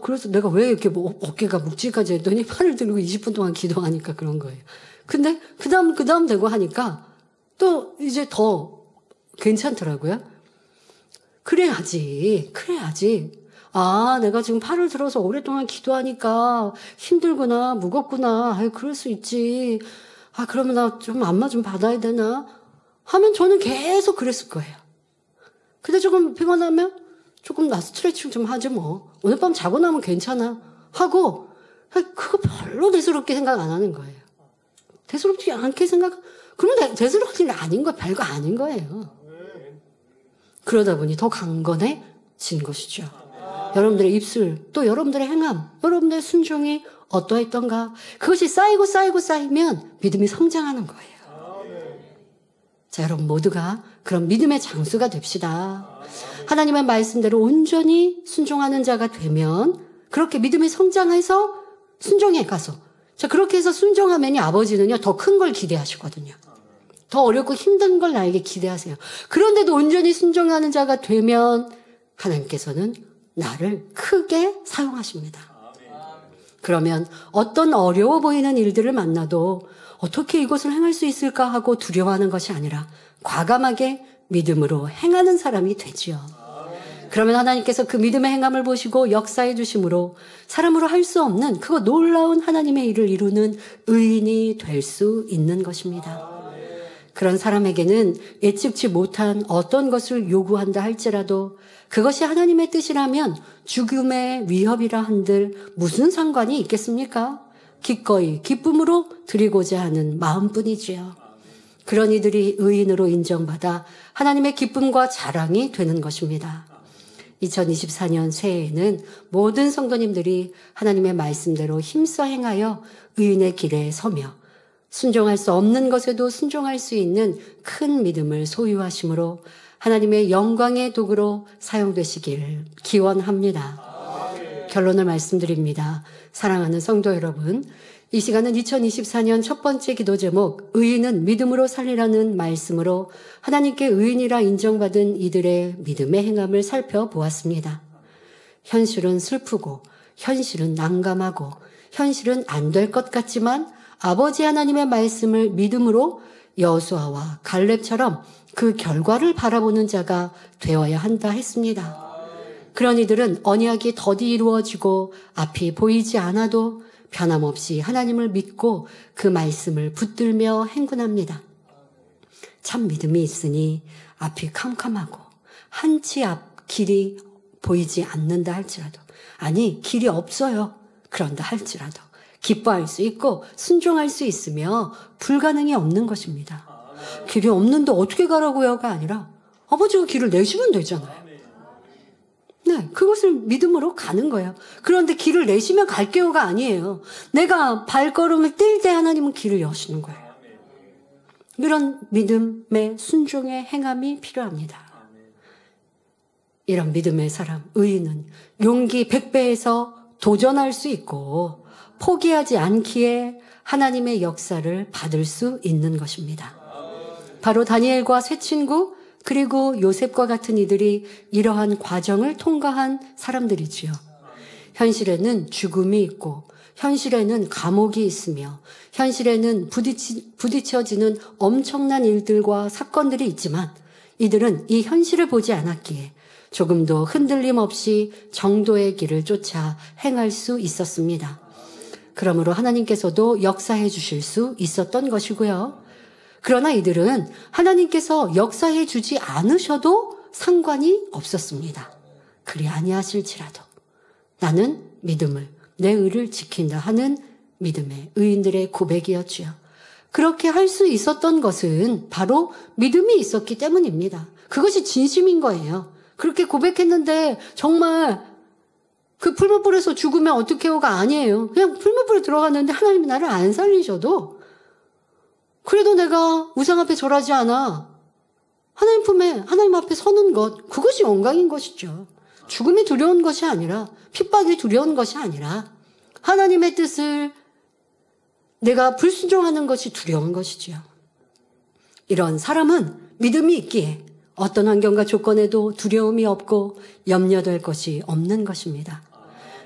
그래서 내가 왜 이렇게 어깨가 묵직하지 했더니 팔을 들고 20분 동안 기도하니까 그런 거예요. 근데 그 다음 되고 하니까 또 이제 더 괜찮더라고요. 그래야지. 아, 내가 지금 팔을 들어서 오랫동안 기도하니까 힘들구나, 무겁구나. 아유, 그럴 수 있지. 아, 그러면 나 좀 안마 좀 받아야 되나? 하면 저는 계속 그랬을 거예요. 근데 조금 피곤하면 조금 나 스트레칭 좀 하지 뭐. 오늘 밤 자고 나면 괜찮아. 하고, 그거 별로 대수롭게 생각 안 하는 거예요. 대수롭지 않게 그러면 대수롭지 아닌 거, 별거 아닌 거예요. 그러다 보니 더 강건해진 것이죠. 여러분들의 입술, 또 여러분들의 행함, 여러분들의 순종이 어떠했던가. 그것이 쌓이면 믿음이 성장하는 거예요. 자, 여러분 모두가 그런 믿음의 장수가 됩시다. 하나님의 말씀대로 온전히 순종하는 자가 되면 그렇게 믿음이 성장해서 순종해 가서 자, 그렇게 해서 순종하면 아버지는요, 더 큰 걸 기대하시거든요. 더 어렵고 힘든 걸 나에게 기대하세요. 그런데도 온전히 순종하는 자가 되면 하나님께서는 나를 크게 사용하십니다. 그러면 어떤 어려워 보이는 일들을 만나도 어떻게 이것을 행할 수 있을까 하고 두려워하는 것이 아니라 과감하게 믿음으로 행하는 사람이 되지요. 그러면 하나님께서 그 믿음의 행함을 보시고 역사해 주심으로 사람으로 할 수 없는 그거 놀라운 하나님의 일을 이루는 의인이 될 수 있는 것입니다. 그런 사람에게는 예측치 못한 어떤 것을 요구한다 할지라도 그것이 하나님의 뜻이라면 죽음의 위협이라 한들 무슨 상관이 있겠습니까? 기꺼이 기쁨으로 드리고자 하는 마음뿐이지요. 그런 이들이 의인으로 인정받아 하나님의 기쁨과 자랑이 되는 것입니다. 2024년 새해에는 모든 성도님들이 하나님의 말씀대로 힘써 행하여 의인의 길에 서며 순종할 수 없는 것에도 순종할 수 있는 큰 믿음을 소유하심으로 하나님의 영광의 도구로 사용되시길 기원합니다. 결론을 말씀드립니다. 사랑하는 성도 여러분, 이 시간은 2024년 첫 번째 기도 제목 의인은 믿음으로 살리라는 말씀으로 하나님께 의인이라 인정받은 이들의 믿음의 행함을 살펴보았습니다. 현실은 슬프고 현실은 난감하고 현실은 안 될 것 같지만 아버지 하나님의 말씀을 믿음으로 여호수아와 갈렙처럼 그 결과를 바라보는 자가 되어야 한다 했습니다. 그런 이들은 언약이 더디 이루어지고 앞이 보이지 않아도 변함없이 하나님을 믿고 그 말씀을 붙들며 행군합니다. 참 믿음이 있으니 앞이 캄캄하고 한치 앞 길이 보이지 않는다 할지라도 아니 길이 없어요. 그런다 할지라도 기뻐할 수 있고 순종할 수 있으며 불가능이 없는 것입니다. 길이 없는데 어떻게 가라고요가 아니라 아버지가 길을 내시면 되잖아요. 네, 그것을 믿음으로 가는 거예요. 그런데 길을 내시면 갈게요가 아니에요. 내가 발걸음을 뛸 때 하나님은 길을 여시는 거예요. 이런 믿음의 순종의 행함이 필요합니다. 이런 믿음의 사람, 의인은 용기 100배에서 도전할 수 있고 포기하지 않기에 하나님의 역사를 받을 수 있는 것입니다. 바로 다니엘과 세 친구 그리고 요셉과 같은 이들이 이러한 과정을 통과한 사람들이지요. 현실에는 죽음이 있고 현실에는 감옥이 있으며 현실에는 부딪혀지는 엄청난 일들과 사건들이 있지만 이들은 이 현실을 보지 않았기에 조금도 흔들림 없이 정도의 길을 쫓아 행할 수 있었습니다. 그러므로 하나님께서도 역사해 주실 수 있었던 것이고요. 그러나 이들은 하나님께서 역사해 주지 않으셔도 상관이 없었습니다. 그리 아니하실지라도 나는 믿음을 내 의를 지킨다 하는 믿음의 의인들의 고백이었지요. 그렇게 할 수 있었던 것은 바로 믿음이 있었기 때문입니다. 그것이 진심인 거예요. 그렇게 고백했는데 정말 그 풀무불에서 죽으면 어떻게 해요가 아니에요. 그냥 풀무불에 들어갔는데 하나님이 나를 안 살리셔도 그래도 내가 우상 앞에 절하지 않아. 하나님 품에, 하나님 앞에 서는 것, 그것이 영광인 것이죠. 죽음이 두려운 것이 아니라, 핍박이 두려운 것이 아니라, 하나님의 뜻을 내가 불순종하는 것이 두려운 것이지요. 이런 사람은 믿음이 있기에 어떤 환경과 조건에도 두려움이 없고 염려될 것이 없는 것입니다.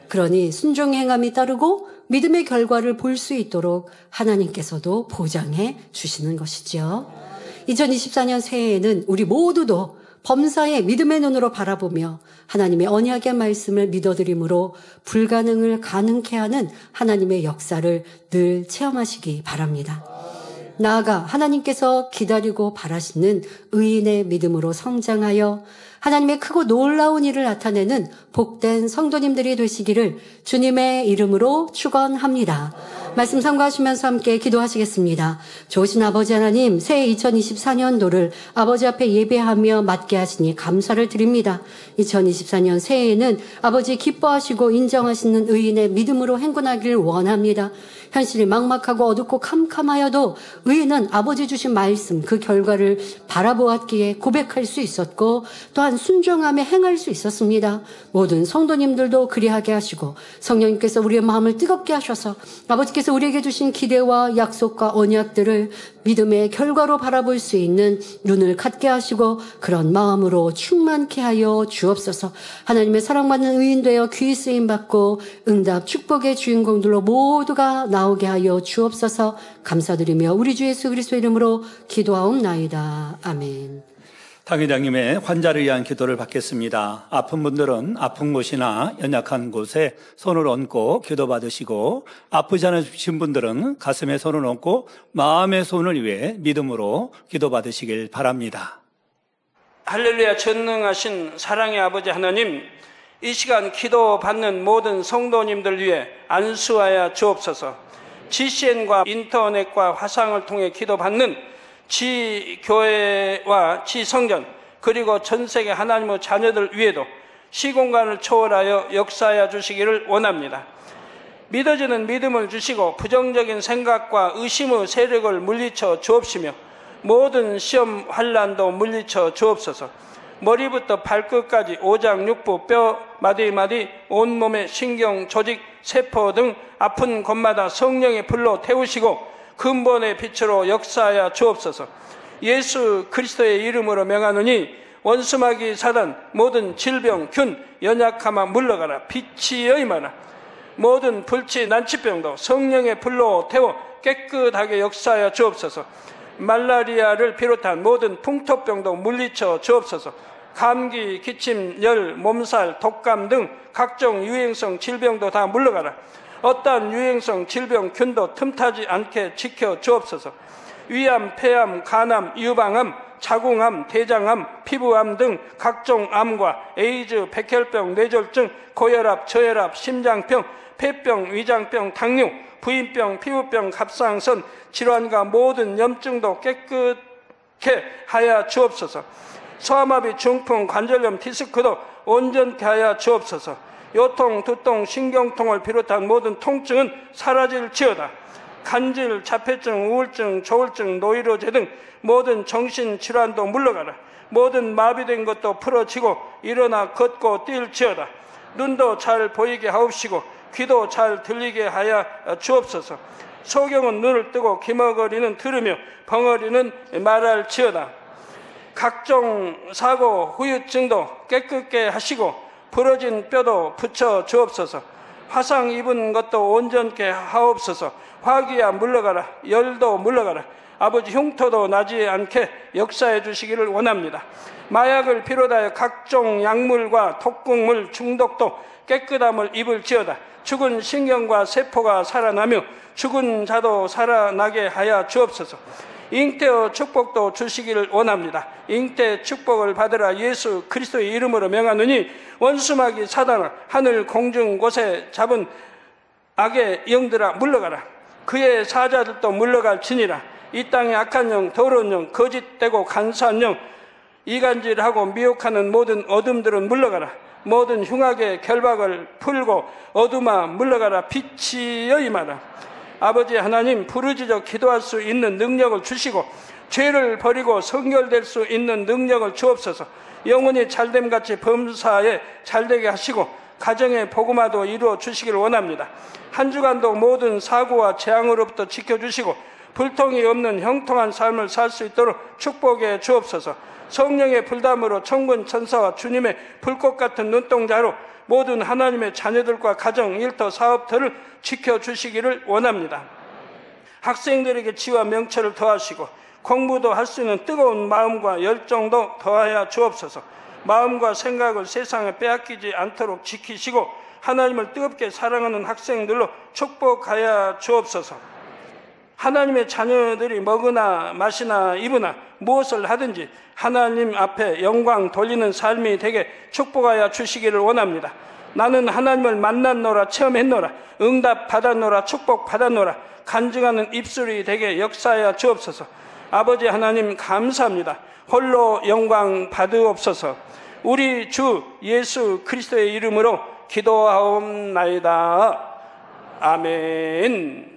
그러니 순종의 행함이 따르고 믿음의 결과를 볼 수 있도록 하나님께서도 보장해 주시는 것이지요. 2024년 새해에는 우리 모두도 범사에 믿음의 눈으로 바라보며 하나님의 언약의 말씀을 믿어드림으로 불가능을 가능케 하는 하나님의 역사를 늘 체험하시기 바랍니다. 나아가 하나님께서 기다리고 바라시는 의인의 믿음으로 성장하여 하나님의 크고 놀라운 일을 나타내는 복된 성도님들이 되시기를 주님의 이름으로 축원합니다. 말씀 참고하시면서 함께 기도하시겠습니다. 좋으신 아버지 하나님, 새해 2024년도를 아버지 앞에 예배하며 맞게 하시니 감사를 드립니다. 2024년 새해에는 아버지 기뻐하시고 인정하시는 의인의 믿음으로 행군하기를 원합니다. 현실이 막막하고 어둡고 캄캄하여도 의인은 아버지 주신 말씀 그 결과를 바라보았기에 고백할 수 있었고 또한 순종하며 행할 수 있었습니다. 모든 성도님들도 그리하게 하시고 성령님께서 우리의 마음을 뜨겁게 하셔서 아버지께서 우리에게 주신 기대와 약속과 언약들을 믿음의 결과로 바라볼 수 있는 눈을 갖게 하시고 그런 마음으로 충만케 하여 주옵소서. 하나님의 사랑받는 의인 되어 귀 쓰임 받고 응답 축복의 주인공들로 모두가 나오게 하여 주옵소서. 감사드리며 우리 주 예수 그리스도 이름으로 기도하옵나이다. 아멘.
당회장님의 환자를 위한 기도를 받겠습니다. 아픈 분들은 아픈 곳이나 연약한 곳에 손을 얹고 기도받으시고 아프지 않으신 분들은 가슴에 손을 얹고 마음의 손을 위해 믿음으로 기도받으시길 바랍니다.
할렐루야. 전능하신 사랑의 아버지 하나님, 이 시간 기도받는 모든 성도님들 위해 안수하여 주옵소서. GCN과 인터넷과 화상을 통해 기도받는 지교회와 지성전 그리고 전세계 하나님의 자녀들 위에도 시공간을 초월하여 역사하여 주시기를 원합니다. 믿어지는 믿음을 주시고 부정적인 생각과 의심의 세력을 물리쳐 주옵시며 모든 시험 환난도 물리쳐 주옵소서. 머리부터 발끝까지 오장육부 뼈 마디마디 온몸의 신경 조직 세포 등 아픈 곳마다 성령의 불로 태우시고 근본의 빛으로 역사하여 주옵소서. 예수 그리스도의 이름으로 명하노니 원수마귀 사단 모든 질병 균 연약함아 물러가라. 빛이 임하라. 모든 불치 난치병도 성령의 불로 태워 깨끗하게 역사하여 주옵소서. 말라리아를 비롯한 모든 풍토병도 물리쳐 주옵소서. 감기, 기침, 열, 몸살, 독감 등 각종 유행성 질병도 다 물러가라. 어떠한 유행성 질병 균도 틈타지 않게 지켜 주옵소서. 위암, 폐암, 간암, 유방암, 자궁암, 대장암, 피부암 등 각종 암과 에이즈, 백혈병, 뇌졸중, 고혈압, 저혈압, 심장병, 폐병, 위장병, 당뇨, 부인병, 피부병, 갑상선 질환과 모든 염증도 깨끗게 하여 주옵소서. 소아마비, 중풍, 관절염, 디스크도 온전케 하여 주옵소서. 요통, 두통, 신경통을 비롯한 모든 통증은 사라질지어다. 간질, 자폐증, 우울증, 조울증, 노이로제 등 모든 정신질환도 물러가라. 모든 마비된 것도 풀어지고 일어나 걷고 뛸지어다. 눈도 잘 보이게 하옵시고 귀도 잘 들리게 하여 주옵소서. 소경은 눈을 뜨고 기머거리는 들으며 벙어리는 말할지어다. 각종 사고, 후유증도 깨끗게 하시고 부러진 뼈도 붙여 주옵소서. 화상 입은 것도 온전케 하옵소서. 화기야 물러가라. 열도 물러가라. 아버지 흉터도 나지 않게 역사해 주시기를 원합니다. 마약을 비롯하여 각종 약물과 독극물 중독도 깨끗함을 입을지어다. 죽은 신경과 세포가 살아나며 죽은 자도 살아나게 하여 주옵소서. 잉태의 축복도 주시기를 원합니다. 잉태 축복을 받으라. 예수 그리스도의 이름으로 명하노니 원수마귀 사단아 하늘 공중 곳에 잡은 악의 영들아 물러가라. 그의 사자들도 물러갈지니라. 이 땅의 악한 영, 더러운 영, 거짓되고 간사한 영, 이간질하고 미혹하는 모든 어둠들은 물러가라. 모든 흉악의 결박을 풀고 어둠아 물러가라. 빛이 임하라. 아버지 하나님, 부르짖어 기도할 수 있는 능력을 주시고 죄를 버리고 성결될 수 있는 능력을 주옵소서. 영혼이 잘됨같이 범사에 잘되게 하시고 가정의 복음화도 이루어 주시기를 원합니다. 한 주간도 모든 사고와 재앙으로부터 지켜주시고 불통이 없는 형통한 삶을 살 수 있도록 축복해 주옵소서. 성령의 불담으로 천군 천사와 주님의 불꽃 같은 눈동자로 모든 하나님의 자녀들과 가정, 일터, 사업들을 지켜주시기를 원합니다. 학생들에게 지와 명철을 더하시고 공부도 할 수 있는 뜨거운 마음과 열정도 더하여 주옵소서. 마음과 생각을 세상에 빼앗기지 않도록 지키시고 하나님을 뜨겁게 사랑하는 학생들로 축복하여 주옵소서. 하나님의 자녀들이 먹으나 마시나 입으나 무엇을 하든지 하나님 앞에 영광 돌리는 삶이 되게 축복하여 주시기를 원합니다. 나는 하나님을 만났노라, 체험했노라, 응답 받았노라, 축복 받았노라, 간증하는 입술이 되게 역사하여 주옵소서. 아버지 하나님 감사합니다. 홀로 영광 받으옵소서. 우리 주 예수 그리스도의 이름으로 기도하옵나이다. 아멘.